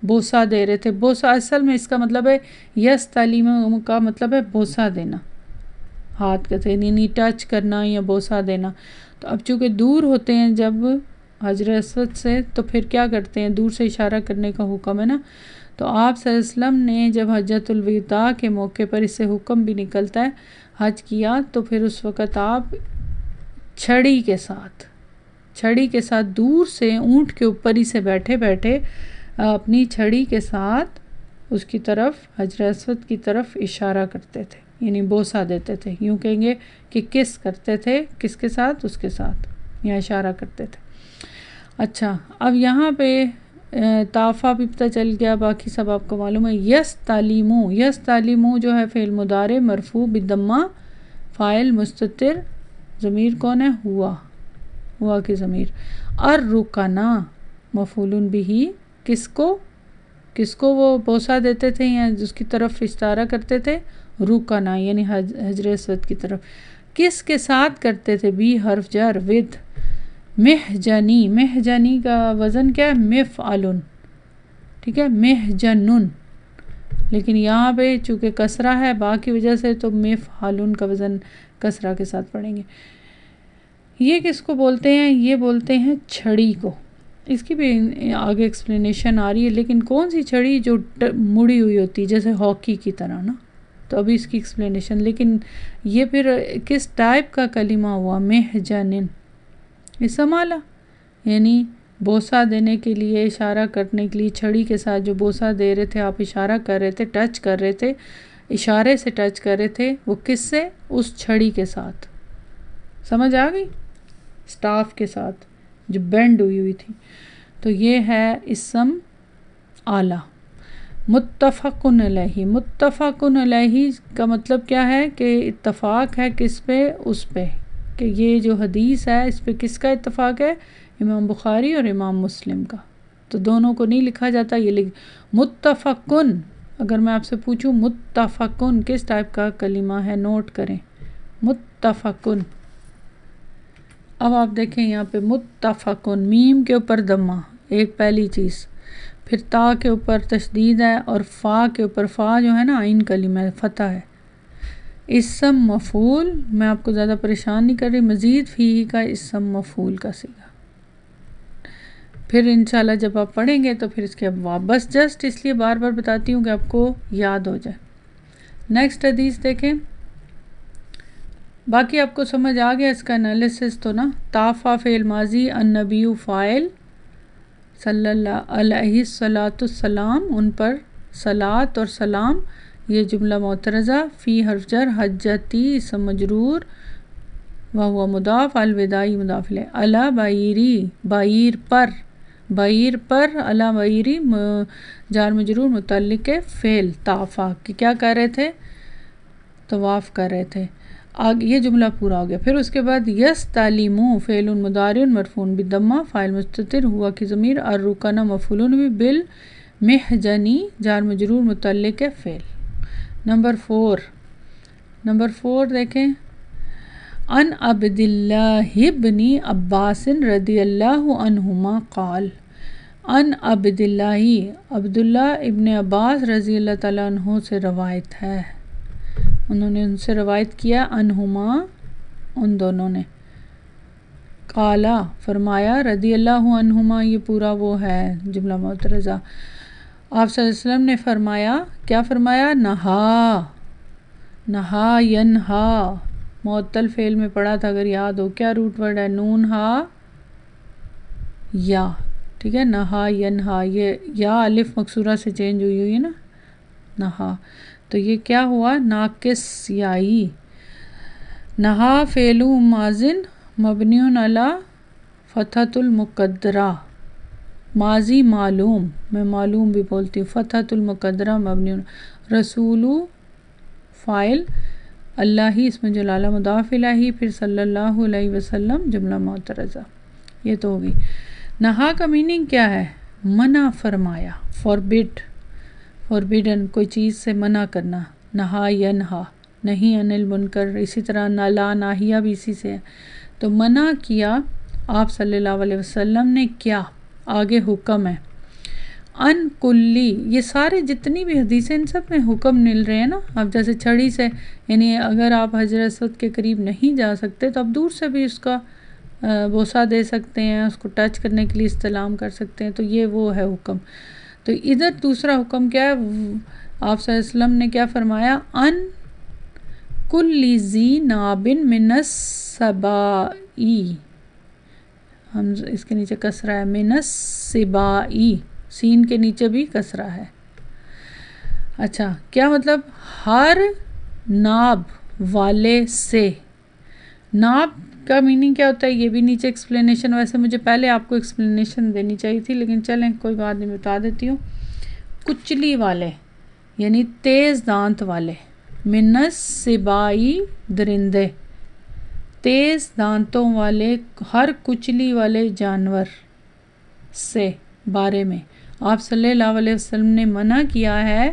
[SPEAKER 3] بوسہ دے رہے تھے۔ بوسہ اصل میں اس کا مطلب ہے یس تعلیم کا مطلب ہے بوسہ دینا، ہاتھ کے تھے یعنی ٹچ کرنا یا بوسہ دینا۔ تو اب چونکہ دور ہوتے ہیں جب حجر اسود سے، تو پھر کیا کرتے ہیں، دور سے اشارہ کرنے کا حکم ہے نا، تو آپ صلی اللہ علیہ وسلم نے جب حجۃ الوداع کے موقع پر اس سے حکم بھی نکلتا ہے حج کیا، تو پھر اس وقت آپ چھڑی کے ساتھ دور سے اونٹ کے اوپر ہی سے بیٹھے بیٹھے اپنی چھڑی کے ساتھ اس کی طرف حجر اسود کی طرف اشارہ کرتے تھے، یعنی بوسہ دیتے تھے، یوں کہیں گے کہ کس کرتے تھے، کس کے ساتھ، اس کے ساتھ، یا اشارہ کرتے تھے۔ اچھا، اب یہاں پہ طافہ بھی پتہ چل گیا، باقی سب آپ کو معلوم ہے۔ یس تعلیمو جو ہے فعل مضارع مرفوع بالضمہ، فاعل مستتر، ضمیر کون ہے، ہوا کی ضمیر۔ الرکنا مفعول بہ، کس کو وہ بوسہ دیتے تھے یا جس کی طرف اشارہ کرتے تھے، رکنا یعنی حجر اسود کی طرف۔ کس کے ساتھ کرتے تھے، بھی حرف جر، ود محجنی کا وزن کیا ہے، مفعلن، ٹھیک ہے، محجنن، لیکن یہاں پہ چونکہ کسرہ ہے با کی وجہ سے تو مفعلن کا وزن کسرہ کے ساتھ پڑھیں گے۔ یہ کس کو بولتے ہیں، یہ بولتے ہیں چھڑی کو، اس کی بھی آگے ایکسپلینیشن آ رہی ہے، لیکن کون سی چھڑی، جو مڑی ہوئی ہوتی جیسے ہاکی کی طرح نا، تو ابھی اس کی ایکسپلینیشن۔ لیکن یہ پھر کس ٹائپ کا کلمہ ہوا، محجنن، اسم اعلیٰ، یعنی بوسہ دینے کے لیے، اشارہ کرنے کے لیے، چھڑی کے ساتھ جو بوسہ دے رہے تھے آپ، اشارہ کر رہے تھے، ٹچ کر رہے تھے، اشارے سے ٹچ کر رہے تھے، وہ کس سے، اس چھڑی کے ساتھ، سمجھ آ گئی، سٹاف کے ساتھ جو بینڈ ہوئی تھی۔ تو یہ ہے اسم اعلیٰ۔ متفق علیہ کا مطلب کیا ہے کہ اتفاق ہے کس پہ، اس پہ، کہ یہ جو حدیث ہے اس پہ کس کا اتفاق ہے، امام بخاری اور امام مسلم کا، تو دونوں کو نہیں لکھا جاتا، یہ متفقن۔ اگر میں آپ سے پوچھوں متفقن کس ٹائپ کا کلمہ ہے، نوٹ کریں، متفقن۔ اب آپ دیکھیں یہاں پہ متفقن، میم کے اوپر ضمہ، ایک پہلی چیز، پھر تا کے اوپر تشدید ہے، اور فا کے اوپر، فا جو ہے نا عین کلمہ ہے، فتح ہے، اسم مفعول، میں آپ کو زیادہ پریشان نہیں کر رہی، مزید فی کا اسم مفعول کا صیغہ۔ پھر انشاءاللہ جب آپ پڑھیں گے تو پھر اس کے ابواب، بس جسٹ اس لیے بار بار بتاتی ہوں کہ آپ کو یاد ہو جائے۔ نیکسٹ حدیث دیکھیں، باقی آپ کو سمجھ آ گیا اس کا انالیسس تو نا۔ طافہ فعل ماضی، النبی فاعل، صلی اللہ علیہ السلام، ان پر صلاۃ اور سلام، یہ جملہ معترضہ، فی حرف جر، حجتی اسم مجرور، وہو مضاف، الوداعی مضاف الیہ، علی بعیری، بعیر پر، علی بعیری جار مجرور متعلق فعل طافہ، کہ کیا کر رہے تھے، طواف کر رہے تھے۔ آگے یہ جملہ پورا ہو گیا، پھر اس کے بعد یس تعلیمو فعل مضارع مرفوع بالضمہ، فاعل مستتر، ہوا کی ضمیر، الرکن مفعول بھی، بالمحجنی جار مجرور متعلق فعل۔ نمبر 4 دیکھیں، ان عبداللہ ابن عباس رضی اللہ عنہما قال، ان عبداللہ ابن عباس رضی اللہ تعالیٰ عنہ سے روایت ہے، انہوں نے ان سے روایت کیا، عنہما ان دونوں نے، قالا فرمایا، رضی اللہ عنہما یہ پورا وہ ہے جملہ معترضہ، آپ صلی اللہ علیہ وسلم نے فرمایا، کیا فرمایا، نہا ینہا، معطل فعل میں پڑھا تھا اگر یاد ہو، کیا روٹ ورڈ ہے، نون ہا یا، ٹھیک ہے، نہا ینہا، یہ یا الف مکسورہ سے چینج ہوئی ہے نا، نہا، تو یہ کیا ہوا، ناقص یائی۔ نہا فعل ماضٍ مبنی علی فتحۃ المقدرہ، ماضی معلوم، میں معلوم بھی بولتی ہوں، فتحۃ المقدرہ مبنی، رسولو فائل، اللہ ہی اسم جلالہ مضاف الیہ، پھر صلی اللہ علیہ وسلم جملہ معترضہ. یہ تو ہوگی. نہا کا میننگ کیا ہے؟ منع فرمایا، فوربیڈن، کوئی چیز سے منع کرنا. نہا ینہا، نہیں عن المنکر، اسی طرح لا ناہیہ بھی اسی سے ہے. تو منع کیا آپ صلی اللہ علیہ وسلم نے، کیا آگے حکم ہے. ان کلی، یہ سارے جتنی بھی حدیثیں ان سب میں حکم مل رہے ہیں نا. اب جیسے چھڑی سے، یعنی اگر آپ حجر اسود کے قریب نہیں جا سکتے تو آپ دور سے بھی اس کا بوسہ دے سکتے ہیں، اس کو ٹچ کرنے کے لیے استلام کر سکتے ہیں. تو یہ وہ ہے حکم. تو ادھر دوسرا حکم کیا ہے؟ آپ صلی اللہ علیہ وسلم نے کیا فرمایا؟ ان کل ذی ناب من السبائی، ہم اس کے نیچے کسرہ ہے، من السبائی، سین کے نیچے بھی کسرہ ہے. اچھا، کیا مطلب؟ ہر ناب والے سے. ناب کا میننگ کیا ہوتا ہے؟ یہ بھی نیچے ایکسپلینیشن، ویسے مجھے پہلے آپ کو ایکسپلینیشن دینی چاہیے تھی، لیکن چلیں کوئی بات نہیں، بتا دیتی ہوں. کچلی والے یعنی تیز دانت والے. من السبائی، درندے، تیز دانتوں والے، ہر کچلی والے جانور سے، بارے میں آپ صلی اللہ علیہ وسلم نے منع کیا ہے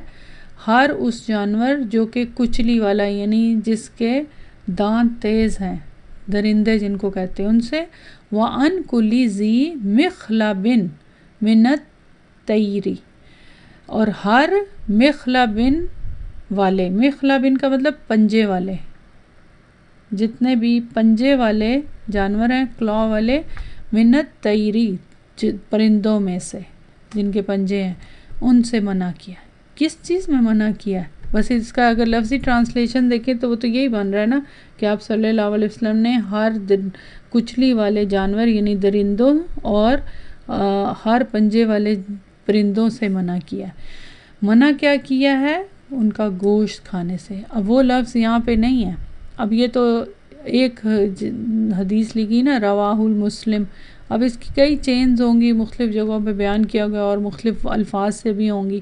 [SPEAKER 3] ہر اس جانور جو کہ کچلی والا، یعنی جس کے دانت تیز ہیں، درندے جن کو کہتے ہیں، ان سے. وَأَن كُلِّ ذِي مِخْلَبٍ مِنَ الطَّيْرِ، اور ہر مخلبن والے. مخلبن کا مطلب پنجے والے، جتنے بھی پنجے والے جانور ہیں، کلا والے. من الطَّيْرِ، پرندوں میں سے جن کے پنجے ہیں، ان سے منع کیا. کس چیز میں منع کیا ہے؟ بس اس کا اگر لفظی ٹرانسلیشن دیکھیں تو وہ تو یہی بن رہا ہے نا کہ آپ صلی اللہ علیہ وسلم نے ہر کچلی والے جانور یعنی درندوں اور ہر پنجے والے پرندوں سے منع کیا. منع کیا کیا ہے؟ ان کا گوشت کھانے سے. اب وہ لفظ یہاں پہ نہیں ہے. اب یہ تو ایک حدیث لکھی نا، رواہ المسلم. اب اس کی کئی چینز ہوں گی، مختلف جگہوں پہ بیان کیا گیا اور مختلف الفاظ سے بھی ہوں گی،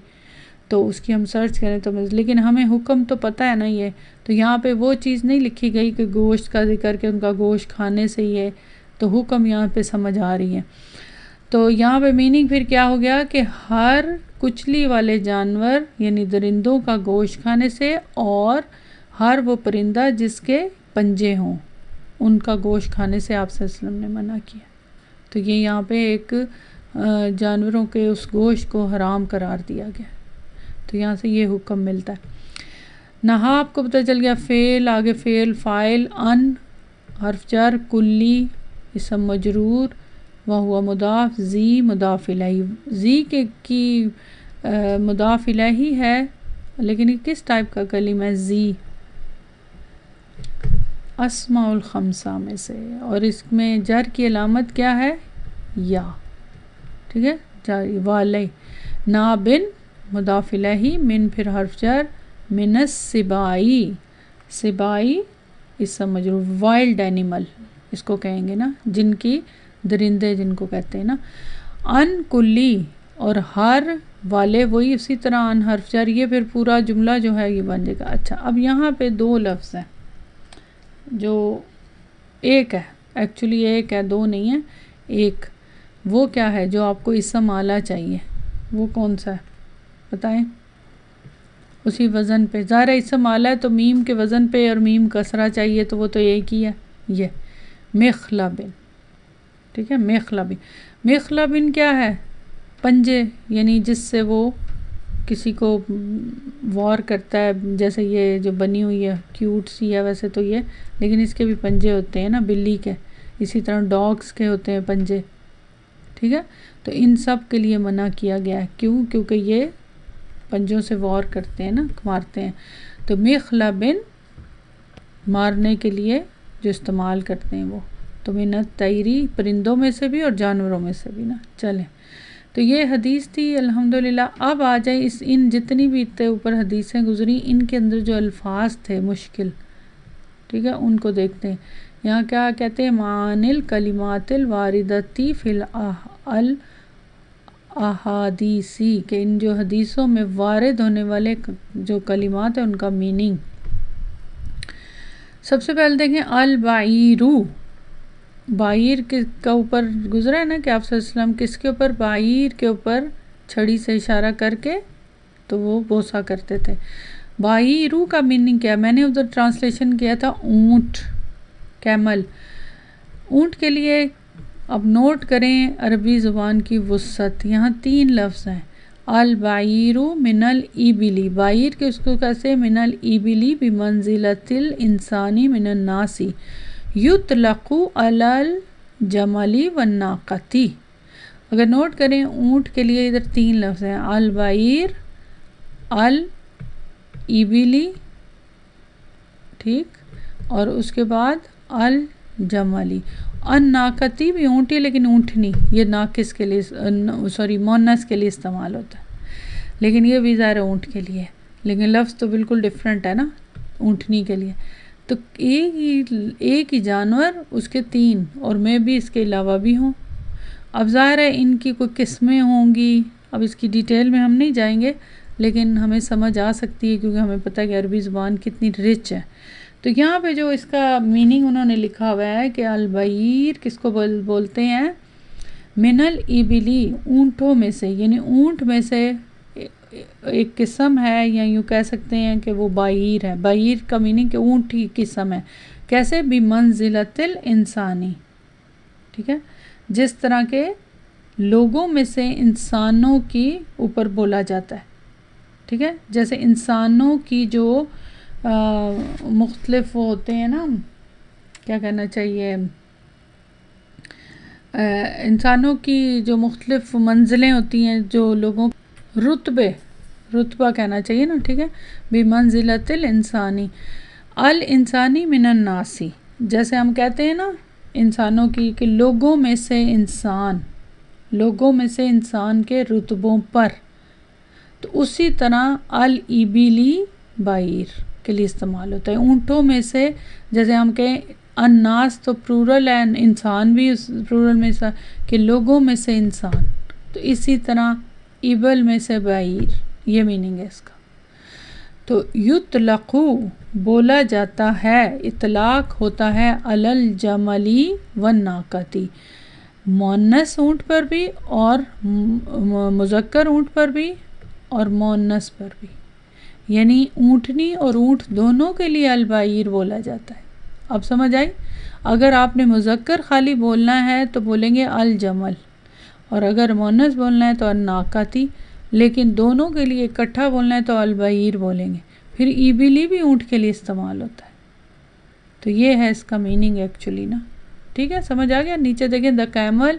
[SPEAKER 3] تو اس کی ہم سرچ کریں تو لیکن ہمیں حکم تو پتہ ہے نا یہ. تو یہاں پہ وہ چیز نہیں لکھی گئی کہ گوشت کا ذکر کہ ان کا گوشت کھانے سے ہی ہے، تو حکم یہاں پہ سمجھ آ رہی ہے. تو یہاں پہ میننگ پھر کیا ہو گیا کہ ہر کچلی والے جانور یعنی درندوں کا گوشت کھانے سے، اور ہر وہ پرندہ جس کے پنجے ہوں ان کا گوشت کھانے سے آپ صلی اللہ علیہ وسلم نے منع کیا. تو یہ یہاں پہ ایک جانوروں کے اس گوشت کو حرام قرار دیا گیا. تو یہاں سے یہ حکم ملتا ہے. نہا آپ کو پتہ چل گیا، فعل، آگے فعل فاعل، ان حرف جر، کلی اسم مجرور، وہو مضاف، ذی مضاف الیہ. ذی کے کی مضاف الیہ ہے، لیکن یہ کس ٹائپ کا کلمہ ہے؟ ذی اسماء الخمسہ میں سے، اور اس میں جر کی علامت کیا ہے؟ یا. ٹھیک ہے، جاری. والے نابن مضاف الیہ، من پھر حرف جر، من السبائی، سبائی اسم مجرور، وائلڈ اینیمل اس کو کہیں گے نا، جن کی درندے جن کو کہتے ہیں نا. ان کلی، اور ہر والے، وہی اسی طرح ان حرف جر، یہ پھر پورا جملہ جو ہے یہ بن جائے گا. اچھا، اب یہاں پہ دو لفظ ہیں، جو ایک ہے ایکچولی، ایک ہے، دو نہیں ہے، ایک. وہ کیا ہے جو آپ کو اسم اعلیٰ چاہیے؟ وہ کون سا ہے بتائیں؟ اسی وزن پہ، ظاہر اسم اعلیٰ ہے تو میم کے وزن پہ اور میم کسرہ چاہیے، تو وہ تو ایک ہی ہے، یہ مخلبن. ٹھیک ہے، مخلبن. مخلبن کیا ہے؟ پنجے، یعنی جس سے وہ کسی کو وار کرتا ہے. جیسے یہ جو بنی ہوئی ہے کیوٹ سی ہے ویسے تو یہ، لیکن اس کے بھی پنجے ہوتے ہیں نا بلی کے، اسی طرح ڈاگس کے ہوتے ہیں پنجے. ٹھیک ہے، تو ان سب کے لیے منع کیا گیا ہے. کیوں؟ کیونکہ یہ پنجوں سے وار کرتے ہیں نا، مارتے ہیں. تو مخلبن مارنے کے لیے جو استعمال کرتے ہیں وہ. تو من الطیری، پرندوں میں سے بھی اور جانوروں میں سے بھی نا. چلیں، تو یہ حدیث تھی الحمدللہ. اب آ جائے ان جتنی بھی اتنے اوپر حدیثیں گزری، ان کے اندر جو الفاظ تھے مشکل، ٹھیک ہے، ان کو دیکھتے ہیں. یہاں کیا کہتے ہیں؟ معانی الکلمات الواردتی فی احادیثی کہ ان جو حدیثوں میں وارد ہونے والے جو کلمات ہیں ان کا میننگ. سب سے پہلے دیکھیں البعیرو، بعیر کا اوپر گزرا ہے نا کہ آپ صلی اللہ علیہ وسلم کس کے اوپر، بعیر کے اوپر چھڑی سے اشارہ کر کے تو وہ بوسا کرتے تھے. بعیرو کا میننگ کیا، میں نے ادھر ٹرانسلیشن کیا تھا اونٹ، کیمل. اونٹ کے لیے اب نوٹ کریں عربی زبان کی وسعت، یہاں 3 لفظ ہیں. البعیرو من الابلی، بعیر کے اس کو کیسے، من الابلی بمنزلۃ الانسانی من الناس، یطلق علی الجمل والناقۃ. اگر نوٹ کریں اونٹ کے لیے ادھر 3 لفظ ہیں، البعیر، الابلی، ٹھیک، اور اس کے بعد الجملی. الناقتی بھی اونٹی لیکن اونٹنی، یہ ناقص کے لیے مونس کے لیے استعمال ہوتا ہے، لیکن یہ بھی ظاہر اونٹ کے لیے، لیکن لفظ تو بالکل ڈیفرنٹ ہے نا اونٹنی کے لیے. تو ایک ہی جانور اس کے 3 اور میں بھی اس کے علاوہ بھی ہوں. اب ظاہر ہے ان کی کوئی قسمیں ہوں گی، اب اس کی ڈیٹیل میں ہم نہیں جائیں گے، لیکن ہمیں سمجھ آ سکتی ہے کیونکہ ہمیں پتہ ہے کہ عربی زبان کتنی رچ ہے. تو یہاں پہ جو اس کا میننگ انہوں نے لکھا ہوا ہے کہ البعیر کس کو بولتے ہیں، من الابلی، اونٹوں میں سے، یعنی اونٹ میں سے ایک قسم ہے، یا یوں کہہ سکتے ہیں کہ وہ بعیر ہے. بعیر کا میننگ کہ اونٹ کی قسم ہے، کیسے، بمنزلۃ الانسانی، ٹھیک ہے، جس طرح کے لوگوں میں سے انسانوں کی اوپر بولا جاتا ہے، ٹھیک ہے، جیسے انسانوں کی جو مختلف ہوتے ہیں نا، کیا کہنا چاہیے، انسانوں کی جو مختلف منزلیں ہوتی ہیں، جو لوگوں رتبہ کہنا چاہیے نا، ٹھیک ہے، بمنزلۃ الانسانی، الانسانی من الناسی، جیسے ہم کہتے ہیں نا انسانوں کی کہ لوگوں میں سے انسان کے رتبوں پر، تو اسی طرح الابلی بعیر کے لیے استعمال ہوتا ہے. اونٹوں میں سے جیسے ہم کہیں الناس تو پلورل ہے، انسان بھی اس پلورل میں سے، کہ لوگوں میں سے انسان، تو اسی طرح ابل میں سے بعیر، یہ میننگ ہے اس کا. تو یطلق بولا جاتا ہے، اطلاق ہوتا ہے، علی الجملی والناقۃ، مؤنث اونٹ پر بھی اور مذکر اونٹ پر بھی اور مؤنث پر بھی، یعنی اونٹنی اور اونٹ دونوں کے لیے البعیر بولا جاتا ہے. اب سمجھ آئی؟ اگر آپ نے مذکر خالی بولنا ہے تو بولیں گے الجمل، اور اگر مؤنث بولنا ہے تو الناقۃ، لیکن دونوں کے لیے اکٹھا بولنا ہے تو البعیر بولیں گے. پھر ایبلی بھی اونٹ کے لیے استعمال ہوتا ہے. تو یہ ہے اس کا میننگ ایکچولی نا، ٹھیک ہے، سمجھ آ گیا. نیچے دیکھیں the camel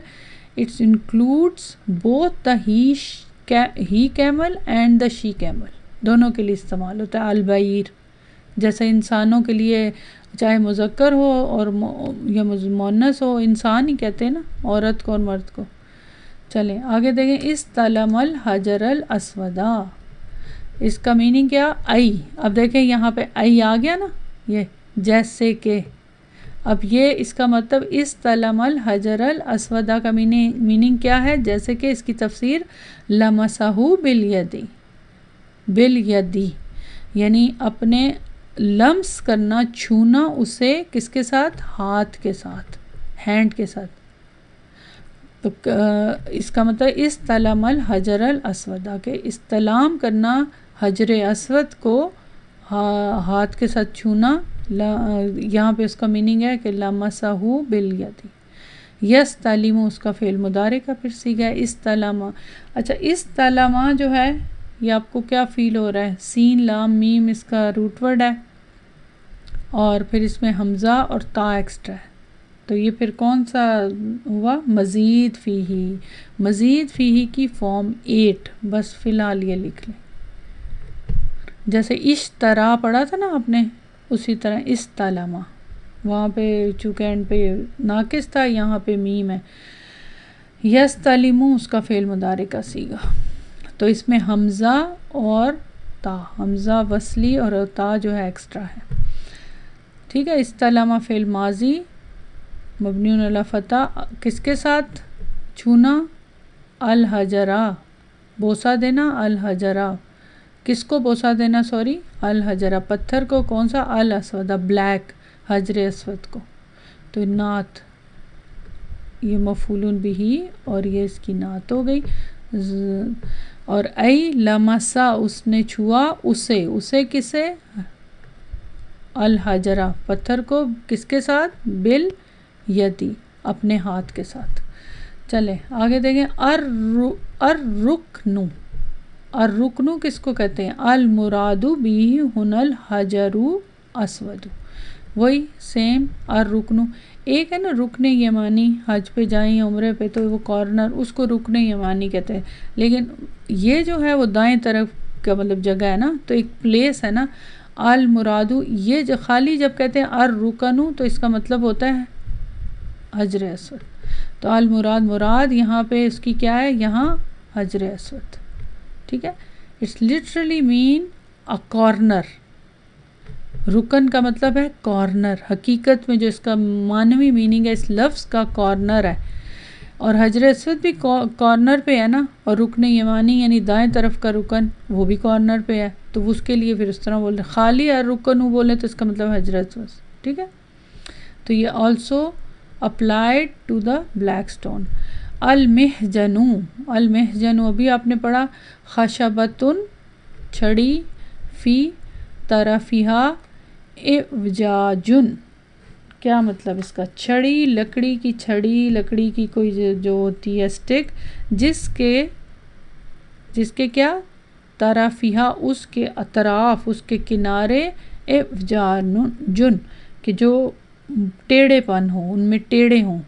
[SPEAKER 3] it's includes both the he camel and the she camel, دونوں کے لیے استعمال ہوتا ہے البعیر. جیسے انسانوں کے لیے چاہے مذکر ہو اور یا مؤنث ہو، انسان ہی کہتے ہیں نا عورت کو اور مرد کو. چلیں آگے دیکھیں، استلم الحجر الاسودا، اس کا میننگ کیا، ای. اب دیکھیں یہاں پہ ای آ گیا نا، یہ جیسے کہ، اب یہ اس کا مطلب استلم الحجر الاسودا کا میننگ کیا ہے، جیسے کہ اس کی تفسیر لمسہ بالیدی، یعنی اپنے لمس کرنا، چھونا اسے کس کے ساتھ، ہاتھ کے ساتھ، ہینڈ کے ساتھ. تو اس کا مطلب استلم الحجر الاسودا، کہ استلام کرنا حجر اسود کو ہاتھ کے ساتھ چھونا. یہاں پہ اس کا میننگ ہے کہ لمسہ بالیدی. یستلم اس کا فعل مضارع کا پھر صیغہ ہے استلم. اچھا استلم جو ہے یہ آپ کو کیا فیل ہو رہا ہے، سین لام میم اس کا روٹ ورڈ ہے، اور پھر اس میں حمزہ اور تا ایکسٹرا ہے، تو یہ پھر کون سا ہوا، مزید فیہی. مزید فیہی کی فارم 8، بس فی الحال یہ لکھ لیں. جیسے اشترا پڑھا تھا نا آپ نے، اسی طرح استلم، وہاں پہ چونکہ اینڈ پہ ناقص تھا، یہاں پہ میم ہے. یستلم اس کا فعل مضارع کا صیغہ، تو اس میں حمزہ اور تا، حمزہ وصلی اور تا جو ہے ایکسٹرا ہے، ٹھیک ہے. استلم فعل ماضی مبنی علی فتح، کس کے ساتھ، چھونا، الحجرہ بوسہ دینا، الحجرہ کس کو بوسہ دینا، سوری الحجرہ پتھر کو، کون سا، الاسود بلیک، حجر اسود کو. تو نعت یہ مفعول بھی اور یہ اس کی نعت ہو گئی. اور ای لمسا اس نے چھوا، اسے کسے، الحجرہ پتھر کو، کس کے ساتھ، بالیدی اپنے ہاتھ کے ساتھ. چلیں آگے دیکھیں. الرکنو کس کو کہتے ہیں، المراد بھی ہن الحجر اسود. وہی سیم الرکنو، ایک ہے نا رکن یمانی، حج پہ جائیں عمرے پہ تو وہ کارنر، اس کو رکن یمانی کہتے ہیں. لیکن یہ جو ہے وہ دائیں طرف کا مطلب جگہ ہے نا، تو ایک پلیس ہے نا. المرادو یہ جو خالی جب کہتے ہیں الرکنو تو اس کا مطلب ہوتا ہے حجر اسود. تو المراد مراد یہاں پہ اس کی کیا ہے، یہاں حجر اسود. ٹھیک ہے. It's literally mean a corner. رکن کا مطلب ہے کارنر، حقیقت میں جو اس کا معنوی میننگ ہے اس لفظ کا کارنر ہے. اور حجر اسود بھی کارنر پہ ہے نا، اور رکن یمانی یعنی دائیں طرف کا رکن وہ بھی کارنر پہ ہے. تو اس کے لیے پھر اس طرح بولتے ہیں، خالی الرکن بولیں تو اس کا مطلب حجر اسود. ٹھیک ہے. تو یہ also applied to the black stone. المحجن ابھی آپ نے پڑھا، خشبۃ چھڑی، فی طرفہا اعوجاج. کیا مطلب اس کا، چھڑی لکڑی کی، چھڑی لکڑی کی کوئی جو ہوتی ہے اسٹک، جس کے کیا، طرفہا اس کے اطراف، اس کے کنارے، اعوجاج کہ جو ٹیڑھے پن ہوں، ان میں ٹیڑھے ہوں.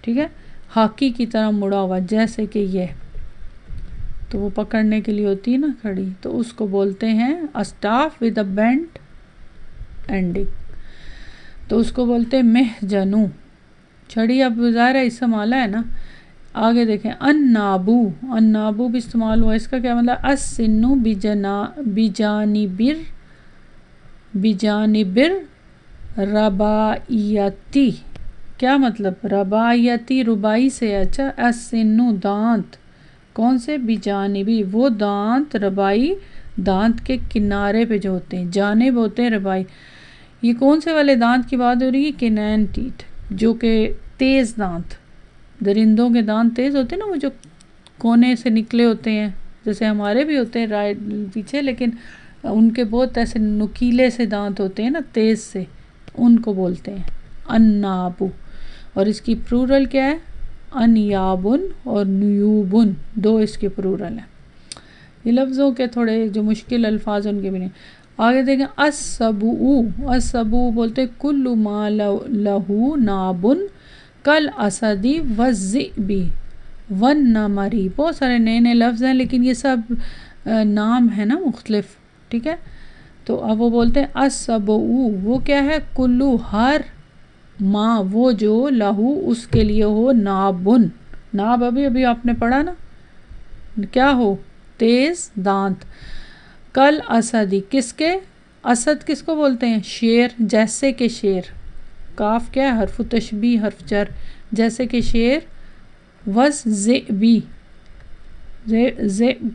[SPEAKER 3] ٹھیک ہے. ہاکی کی طرح مڑا ہوا، جیسے کہ یہ تو وہ پکڑنے کے لیے ہوتی ہے نا کھڑی، تو اس کو بولتے ہیں staff with a bent ending. تو اس کو بولتے ہیں محجنو. چھڑی اب ظاہر ہے اسم آلہ ہے نا. آگے دیکھیں. النابو بھی استعمال ہوا، اس کا کیا مطلب، السن بجانبر رباعیتی. کیا مطلب، رباعیتی ربائی سے. اچھا. السن دانت، کون سے، بجانبی وہ دانت، ربائی دانت کے کنارے پہ جو ہوتے ہیں، جانب ہوتے ہیں ربائی. یہ کون سے والے دانت کی بات ہو رہی ہے، کینین ٹیٹ، جو کہ تیز دانت، درندوں کے دانت تیز ہوتے ہیں نا، وہ جو کونے سے نکلے ہوتے ہیں، جیسے ہمارے بھی ہوتے ہیں رائٹ پیچھے، لیکن ان کے بہت ایسے نکیلے سے دانت ہوتے ہیں نا، تیز سے، ان کو بولتے ہیں النابو. اور اس کی پلورل کیا ہے، انیابن اور نیوبن، دو اس کے پلورل ہیں. یہ لفظوں کے تھوڑے جو مشکل الفاظ ان کے بھی نہیں. آگے دیکھیں. السبو بولتے کل ما لہو نابن کل اسدی والذئبی والنمری. بہت سارے نئے نئے لفظ ہیں لیکن یہ سب نام ہے نا مختلف. ٹھیک ہے. تو اب وہ بولتے ہیں السبو وہ کیا ہے، کلو ہر ما وہ جو لہو اس کے لیے ہو، نابن ناب ابھی آپ نے پڑھا نا، کیا ہو، تیز دانت. کل اسدی کس کے، اسد کس کو بولتے ہیں، شیر، جیسے کہ شیر. کاف کیا ہے، حرف تشبیہ، حرف جر، جیسے کہ شیر. والذئبی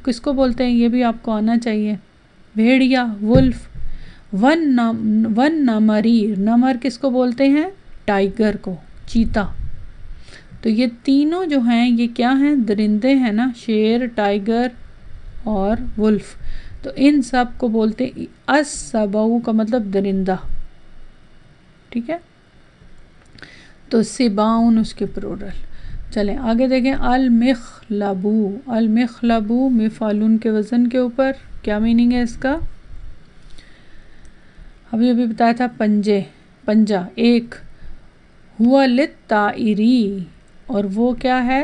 [SPEAKER 3] کس کو بولتے ہیں، یہ بھی آپ کو آنا چاہیے، بھیڑیا، ولف. والنمری نمر کس کو بولتے ہیں، ٹائیگر کو، چیتا. تو یہ تینوں جو ہیں یہ کیا ہیں، درندے ہیں نا، شیر، ٹائیگر اور ولف. تو ان سب کو بولتے السبو کا مطلب درندہ. ٹھیک ہے. تو سباؤن اس کے پلورل. چلیں آگے دیکھیں. المخلبو مفعول کے وزن کے اوپر کیا میننگ ہے اس کا، ابھی بتایا تھا، پنجہ، ایک. ہوا للطائری اور وہ کیا ہے،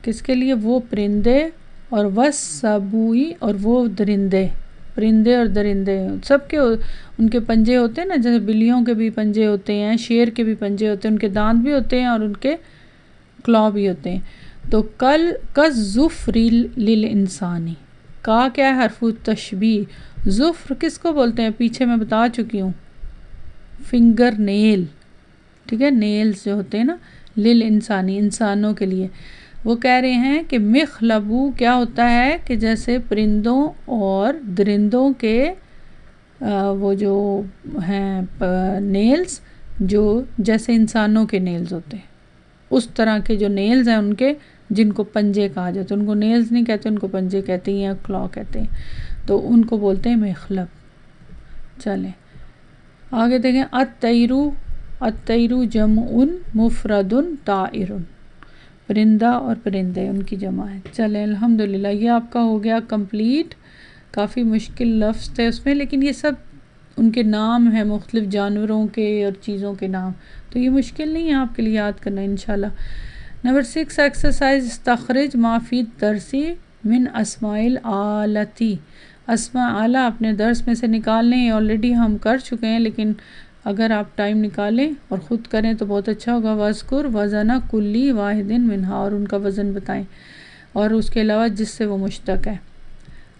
[SPEAKER 3] کس کے لیے، وہ پرندے. اور والسبوئی اور وہ درندے، پرندے اور درندے سب کے ان کے پنجے ہوتے ہیں نا، جیسے بلیوں کے بھی پنجے ہوتے ہیں، شیر کے بھی پنجے ہوتے ہیں، ان کے دانت بھی ہوتے ہیں اور ان کے کلا بھی ہوتے ہیں. تو کالظفر للانسانی، کا کیا ہے، حرف تشبیہ. ظفر کس کو بولتے ہیں، پیچھے میں بتا چکی ہوں، فنگر نیل. ٹھیک ہے. نیلز جو ہوتے ہیں نا، للانسانی انسانوں کے لیے. وہ کہہ رہے ہیں کہ مخلبو کیا ہوتا ہے کہ جیسے پرندوں اور درندوں کے وہ جو ہیں نیلز جو جیسے انسانوں کے نیلز ہوتے ہیں اس طرح کے جو نیلز ہیں ان کے جن کو پنجے کہا جاتا ہے. ان کو نیلز نہیں کہتے, ان کو پنجے کہتے ہیں یا کلا کہتے ہیں, تو ان کو بولتے ہیں مخلب. چلیں آگے دیکھیں. الطیرو جمع مفرد طائر, پرندہ اور پرندے ان کی جمع ہے. چلیں الحمدللہ یہ آپ کا ہو گیا کمپلیٹ. کافی مشکل لفظ تھے اس میں, لیکن یہ سب ان کے نام ہیں مختلف جانوروں کے اور چیزوں کے نام, تو یہ مشکل نہیں ہے آپ کے لیے یاد کرنا انشاءاللہ. نمبر 6 ایکسرسائز استخرج ما فی الدرسی من اسماء الآلتی. اسماء آلہ اپنے درس میں سے نکال لیں, آلریڈی ہم کر چکے ہیں, لیکن اگر آپ ٹائم نکالیں اور خود کریں تو بہت اچھا ہوگا. وذکر وزن کلی واحد منہا, اور ان کا وزن بتائیں, اور اس کے علاوہ جس سے وہ مشتق ہے.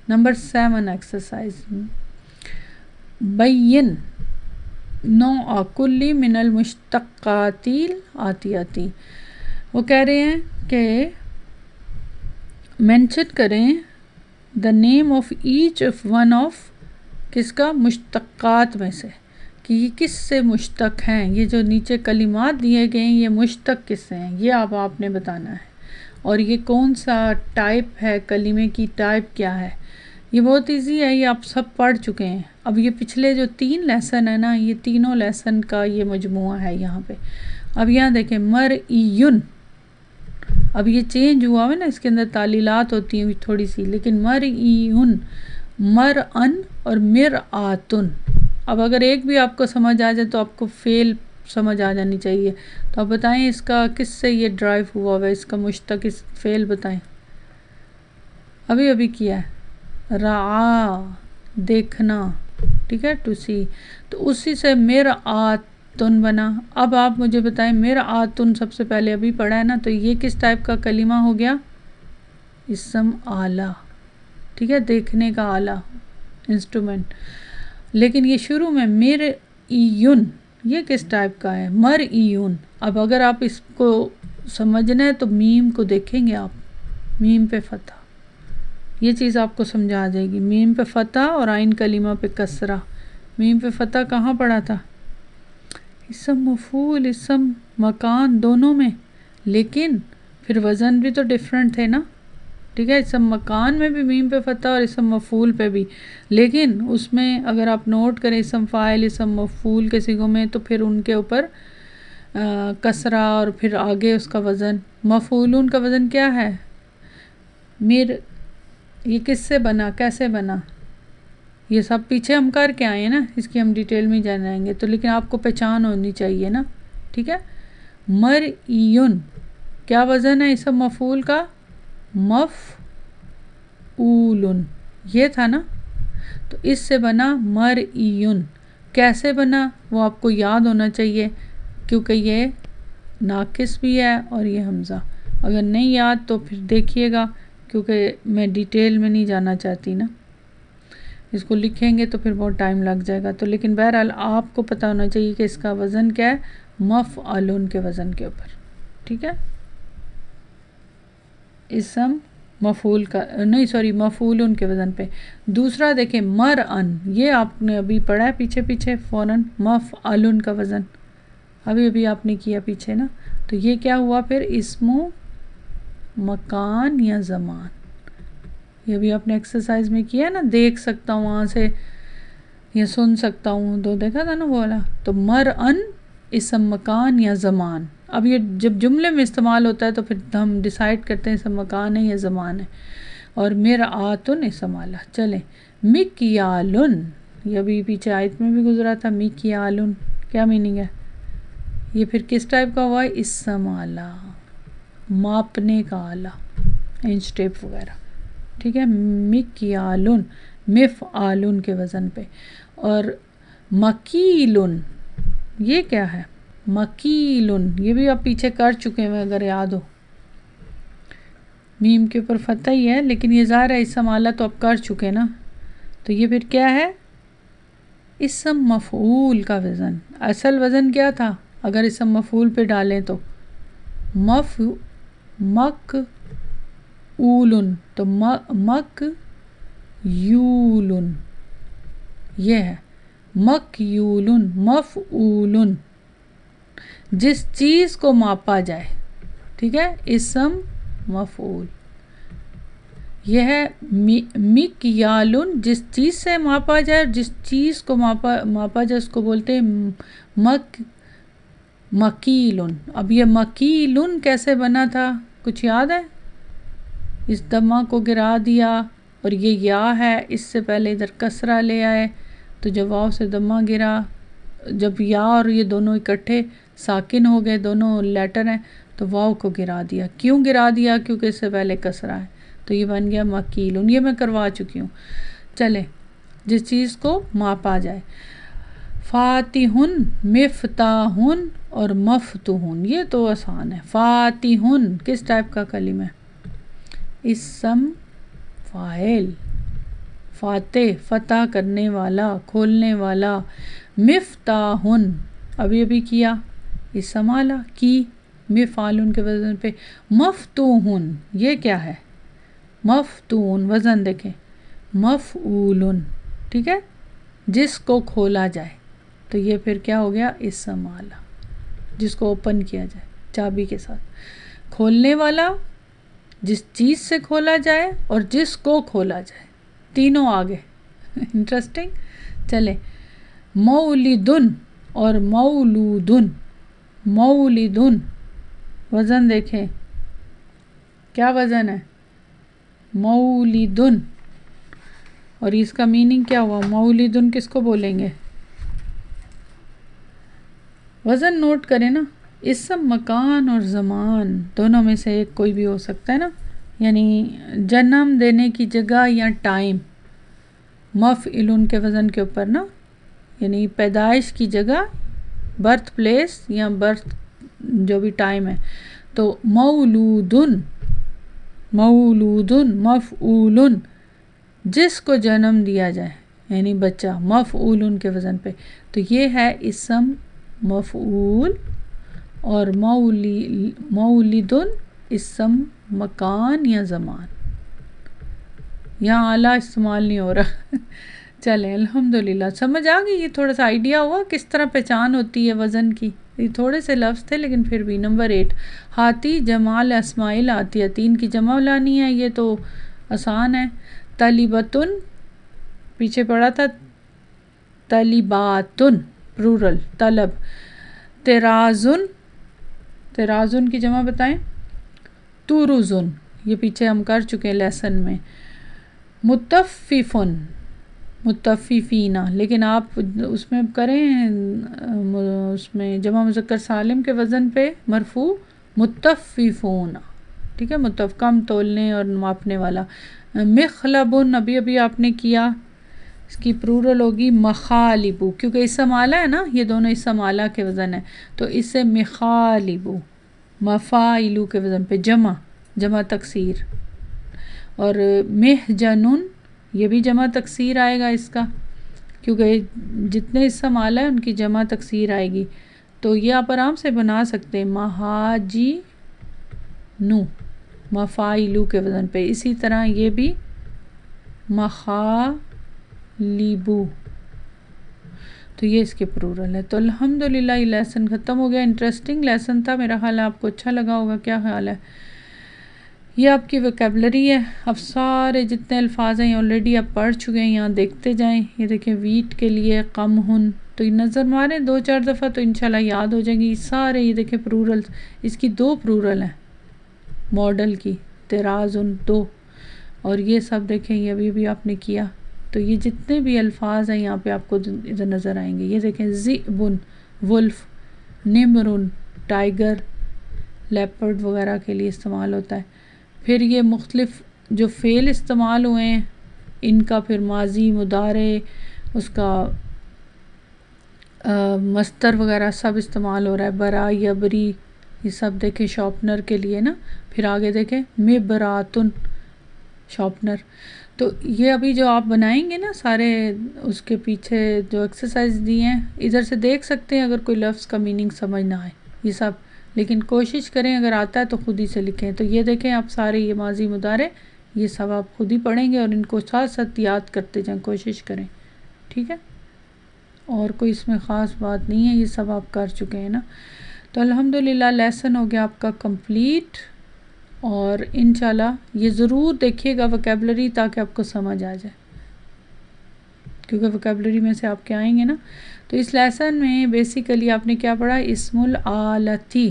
[SPEAKER 3] نمبر 7 ایکسرسائز بین نوع کلی من المشتقات الآتیاتی. وہ کہہ رہے ہیں کہ مینشن کریں the name of each of one of کس کا, مشتقات میں سے, کہ یہ کس سے مشتق ہیں. یہ جو نیچے کلمات دیے گئے ہیں یہ مشتق کس سے ہیں, یہ آپ نے بتانا ہے. اور یہ کون سا ٹائپ ہے, کلمے کی ٹائپ کیا ہے. یہ بہت ایزی ہے, یہ آپ سب پڑھ چکے ہیں. اب یہ پچھلے جو 3 لیسن ہیں نا, یہ تینوں لیسن کا یہ مجموعہ ہے یہاں پہ. اب یہاں دیکھیں مرئیون, اب یہ چینج ہوا ہے نا, اس کے اندر تعلیلات ہوتی ہیں تھوڑی سی, لیکن مرئیون, مرئن اور مرآتن. اب اگر ایک بھی آپ کو سمجھ آ جائے تو آپ کو فعل سمجھ آ جانی چاہیے. تو آپ بتائیں اس کا کس سے یہ ڈرائیو ہوا ہے, اس کا مشتق اس فعل بتائیں. ابھی کیا ہے, رعا دیکھنا, ٹھیک ہے, ٹو سی, تو اسی سے مرآتن بنا. اب آپ مجھے بتائیں مرآتن سب سے پہلے ابھی پڑھا ہے نا, تو یہ کس ٹائپ کا کلمہ ہو گیا, اسم آلہ, ٹھیک ہے, دیکھنے کا آلہ, انسٹرومنٹ. لیکن یہ شروع میں مرئیون, یہ کس ٹائپ کا ہے, مرئیون. اب اگر آپ اس کو سمجھنا ہے تو میم کو دیکھیں گے آپ, میم پہ فتح, یہ چیز آپ کو سمجھا آ جائے گی. میم پہ فتح اور عین کلمہ پہ کسرہ. میم پہ فتح کہاں پڑھا تھا, اسم مفعول, اسم مکان دونوں میں, لیکن پھر وزن بھی تو ڈیفرنٹ تھے نا, ٹھیک ہے. اسم مکان میں بھی میم پہ فتح اور اسم مفعول پہ بھی, لیکن اس میں اگر آپ نوٹ کریں اسم فاعل اسم مفعول کے صیغوں میں تو پھر ان کے اوپر کسرہ اور پھر آگے اس کا وزن. مفعولون کا وزن کیا ہے, یہ کس سے بنا, کیسے بنا, یہ سب پیچھے ہم کر کے آئے ہیں نا, اس کی ہم ڈیٹیل میں جانیں گے, تو لیکن آپ کو پہچان ہونی چاہیے نا, ٹھیک ہے. مرئیون کیا وزن ہے اسم مفعول کا, مفعولن, یہ تھا نا, تو اس سے بنا مرئیون. کیسے بنا وہ آپ کو یاد ہونا چاہیے, کیونکہ یہ ناقص بھی ہے اور یہ حمزہ. اگر نہیں یاد تو پھر دیکھیے گا, کیونکہ میں ڈیٹیل میں نہیں جانا چاہتی نا, اس کو لکھیں گے تو پھر بہت ٹائم لگ جائے گا. تو لیکن بہرحال آپ کو پتہ ہونا چاہیے کہ اس کا وزن کیا ہے, مفعلون کے وزن کے اوپر, ٹھیک ہے. اسم مفعول کا نہیں مفعولن کے وزن پہ. دوسرا دیکھیں مرئن, یہ آپ نے ابھی پڑھا ہے پیچھے فوراً, مفعلن کا وزن ابھی آپ نے کیا پیچھے نا, تو یہ کیا ہوا پھر, اسم مکان یا زمان. یہ بھی آپ نے ایکسرسائز میں کیا نا, دیکھ سکتا ہوں وہاں سے یا سن سکتا ہوں, تو دیکھا تھا نا وہ والا. تو مرئن اسم مکان یا زمان. اب یہ جب جملے میں استعمال ہوتا ہے تو پھر ہم ڈیسائیڈ کرتے ہیں اسم مکان ہے یا زمان ہے. اور مرآتن اسم آلہ. چلیں مکیالن, یہ ابھی پیچھے آیت میں بھی گزرا تھا, مکیالن کیا میننگ ہے, یہ پھر کس ٹائپ کا ہوا ہے, اسم آلہ, ماپنے کا آلہ, انچ ٹیپ وغیرہ, ٹھیک ہے. مکیالن مفعالن کے وزن پہ. اور مکیلن, یہ کیا ہے, مکیلن, یہ بھی آپ پیچھے کر چکے ہیں اگر یاد ہو, میم کے اوپر فتح ہی ہے, لیکن یہ ظاہر ہے اسم آلہ تو آپ کر چکے نا, تو یہ پھر کیا ہے, اسم مفعول کا وزن. اصل وزن کیا تھا اگر اسم مفعول پہ ڈالیں تو, مقولن، تو مقیولن یہ ہے، مقیولن مفعولن جس چیز کو ماپا جائے، ٹھیک ہے، اسم مفعول۔ یہ ہے مکیالن جس چیز سے ماپا جائے، جس چیز کو ماپا جائے اس کو بولتے ہیں مکیلن۔ اب یہ مکیلن کیسے بنا تھا کچھ یاد ہے؟ اس دمہ کو گرا دیا اور یہ یا ہے، اس سے پہلے ادھر کسرہ لے آئے، تو جب واو سے دمہ گرا، جب یا اور یہ دونوں اکٹھے ساکن ہو گئے، دونوں لیٹر ہیں، تو واو کو گرا دیا۔ کیوں گرا دیا؟ کیونکہ اس سے پہلے کسرہ ہے، تو یہ بن گیا مکیلن۔ یہ میں کروا چکی ہوں۔ چلے، جس چیز کو ماپا جائے۔ فاتحن، مفتاحن اور مفتوحن، یہ تو آسان ہے۔ فاتحن کس ٹائپ کا کلمہ ہے؟ اسم فاعل، فاتح فتح کرنے والا، کھولنے والا۔ مفتاحن ابھی کیا، اسم آلہ کی، مفعولن کے وزن پہ۔ مفتوحن یہ کیا ہے؟ مفتون، وزن دیکھیں، مفعولن، ٹھیک ہے، جس کو کھولا جائے، تو یہ پھر کیا ہو گیا؟ اسم آلہ، جس کو اوپن کیا جائے چابی کے ساتھ۔ کھولنے والا جس چیز سے کھولا جائے اور جس کو کھولا جائے، تینوں آگے انٹرسٹنگ۔ چلے، مولدن اور مولودن۔ مولدن وزن دیکھیں کیا وزن ہے؟ مولدن، اور اس کا میننگ کیا ہوا؟ مولدن کس کو بولیں گے؟ وزن نوٹ کریں نا، اسم مکان اور زمان دونوں میں سے ایک کوئی بھی ہو سکتا ہے نا، یعنی جنم دینے کی جگہ یا ٹائم، مفعولن کے وزن کے اوپر نا، یعنی پیدائش کی جگہ، برتھ پلیس یا برتھ جو بھی ٹائم ہے، تو مولودن، مولودن مفعولن جس کو جنم دیا جائے، یعنی بچہ، مفعولن کے وزن پہ، تو یہ ہے اسم مفعول، اور مولدن اسم مکان یا زمان۔ یہاں اعلیٰ استعمال نہیں ہو رہا۔ چلیں الحمدللہ سمجھ آ گئی، یہ تھوڑا سا آئیڈیا ہوا کس طرح پہچان ہوتی ہے وزن کی۔ یہ تھوڑے سے لفظ تھے لیکن پھر بھی۔ نمبر 8، ہاتی جمال اسماعیل آتیہ، تین کی جمع لانی ہے، یہ تو آسان ہے۔ طالبتن پیچھے پڑا تھا، طالباتن پلورل طلب۔ ترازن، ترازن کی جمع بتائیں؟ تورزن، یہ پیچھے ہم کر چکے ہیں لیسن میں۔ متففن، متففین، لیکن آپ اس میں کریں، اس میں جمع مذکر سالم کے وزن پہ مرفوع، متففون، ٹھیک ہے، کم تولنے اور ماپنے والا۔ مخلبن ابھی آپ نے کیا، اس کی پلورل ہوگی مخالبو، کیونکہ اسم آلہ ہے نا، یہ دونوں اسم آلہ کے وزن ہے، تو اس سے مخالبو، مفاعلو کے وزن پہ جمع تکسیر۔ اور محجنن یہ بھی جمع تکسیر آئے گا اس کا، کیونکہ جتنے اسم آلہ ہیں ان کی جمع تکسیر آئے گی، تو یہ آپ آرام سے بنا سکتے ہیں، مہاجنو مفاعلو کے وزن پہ۔ اسی طرح یہ بھی مخالبو، تو یہ اس کے پلورل ہے۔ تو الحمدللہ یہ لیسن ختم ہو گیا۔ انٹرسٹنگ لیسن تھا، میرا خیال ہے آپ کو اچھا لگا ہوگا۔ کیا خیال ہے؟ یہ آپ کی ویکیبلری ہے، اب سارے جتنے الفاظ ہیں آلریڈی آپ پڑھ چکے ہیں، یہاں دیکھتے جائیں۔ یہ دیکھیں ویٹ کے لیے قمہن، تو یہ نظر ماریں 2-4 دفعہ تو انشاءاللہ یاد ہو جائیں گی سارے۔ یہ دیکھیں پلورل، اس کی 2 پلورل ہیں ماڈل کی، ترازن 2، اور یہ سب دیکھیں یہ ابھی آپ نے کیا، تو یہ جتنے بھی الفاظ ہیں یہاں پہ آپ کو ادھر نظر آئیں گے۔ یہ دیکھیں ذئبن ولف، نمرن ٹائیگر، لیپرڈ وغیرہ کے لیے استعمال ہوتا ہے۔ پھر یہ مختلف جو فعل استعمال ہوئے ہیں ان کا پھر ماضی، مضارع، اس کا مصدر وغیرہ سب استعمال ہو رہا ہے۔ برا، یبری، یہ سب دیکھیں شارپنر کے لیے نا۔ پھر آگے دیکھیں مبراتن شارپنر۔ تو یہ ابھی جو آپ بنائیں گے نا سارے، اس کے پیچھے جو ایکسرسائز دی ہیں ادھر سے دیکھ سکتے ہیں، اگر کوئی لفظ کا میننگ سمجھ نہ آئے، یہ سب لیکن کوشش کریں اگر آتا ہے تو خود ہی سے لکھیں. تو یہ دیکھیں آپ سارے یہ ماضی مضارع یہ سب آپ خود ہی پڑھیں گے اور ان کو ساتھ ساتھ یاد کرتے جائیں، کوشش کریں. ٹھیک ہے، اور کوئی اس میں خاص بات نہیں ہے، یہ سب آپ کر چکے ہیں نا. تو الحمدللہ لیسن ہو گیا آپ کا کمپلیٹ. اور انشاءاللہ یہ ضرور دیکھیے گا وکیبلری تاکہ آپ کو سمجھ آ جائے، کیونکہ وکیبلری میں سے آپ کے آئیں گے نا. تو اس لیسن میں بیسیکلی آپ نے کیا پڑھا؟ اسم الآلتی،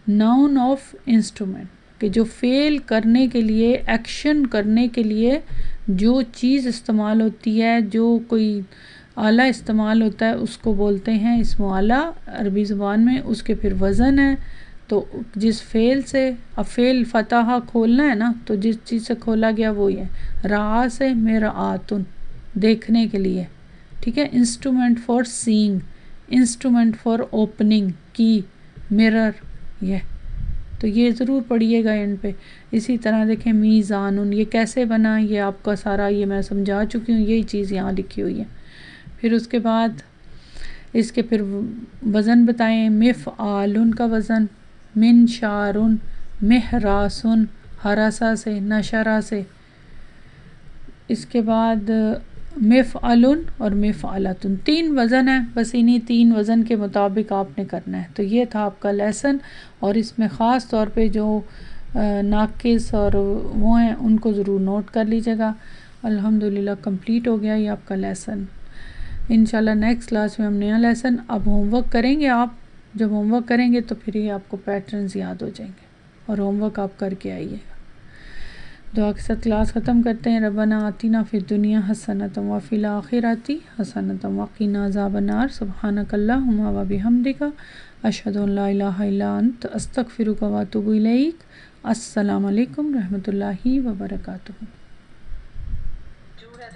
[SPEAKER 3] ناؤن آف انسٹرومنٹ، کہ جو فعل کرنے کے لیے، ایکشن کرنے کے لیے جو چیز استعمال ہوتی ہے، جو کوئی آلہ استعمال ہوتا ہے اس کو بولتے ہیں اسم آلہ عربی زبان میں. اس کے پھر وزن ہے، تو جس فعل سے، اب فعل فتحہ کھولنا ہے نا، تو جس چیز سے کھولا گیا وہی ہے. رعا سے مرآتن، دیکھنے کے لیے. ٹھیک ہے، instrument for seeing, instrument for opening, key, mirror. یہ تو یہ ضرور پڑھیے گا اینڈ پہ. اسی طرح دیکھیں میزان، یہ کیسے بنا، یہ آپ کا سارا یہ میں سمجھا چکی ہوں، یہی چیز یہاں لکھی ہوئی ہے. پھر اس کے بعد اس کے پھر وزن بتائیں، مفعال کا وزن، من شعر، محراس، حراسہ سے، نشرہ سے. اس کے بعد مفعل اور مفعلۃ، 3 وزن ہیں، بس انہی 3 وزن کے مطابق آپ نے کرنا ہے. تو یہ تھا آپ کا لیسن، اور اس میں خاص طور پہ جو ناقص اور وہ ہیں ان کو ضرور نوٹ کر لیجیے گا. الحمدللہ کمپلیٹ ہو گیا یہ آپ کا لیسن. انشاءاللہ نیکسٹ کلاس میں ہم نیا لیسن، اب ہوم ورک کریں گے. آپ جب ہوم ورک کریں گے تو پھر یہ آپ کو پیٹرنز یاد ہو جائیں گے، اور ہوم ورک آپ کر کے آئیے گا. دعا کے ساتھ کلاس ختم کرتے ہیں. ربنا آتنا فی الدنیا حسنۃ وفی الآخرۃ حسنۃ وقنا عذاب النار. سبحانک اللہم و بحمدک، اشہد ان لا الہ الا انت، استغفرک و اتوب الیک. السلام علیکم رحمۃ اللہ وبرکاتہ.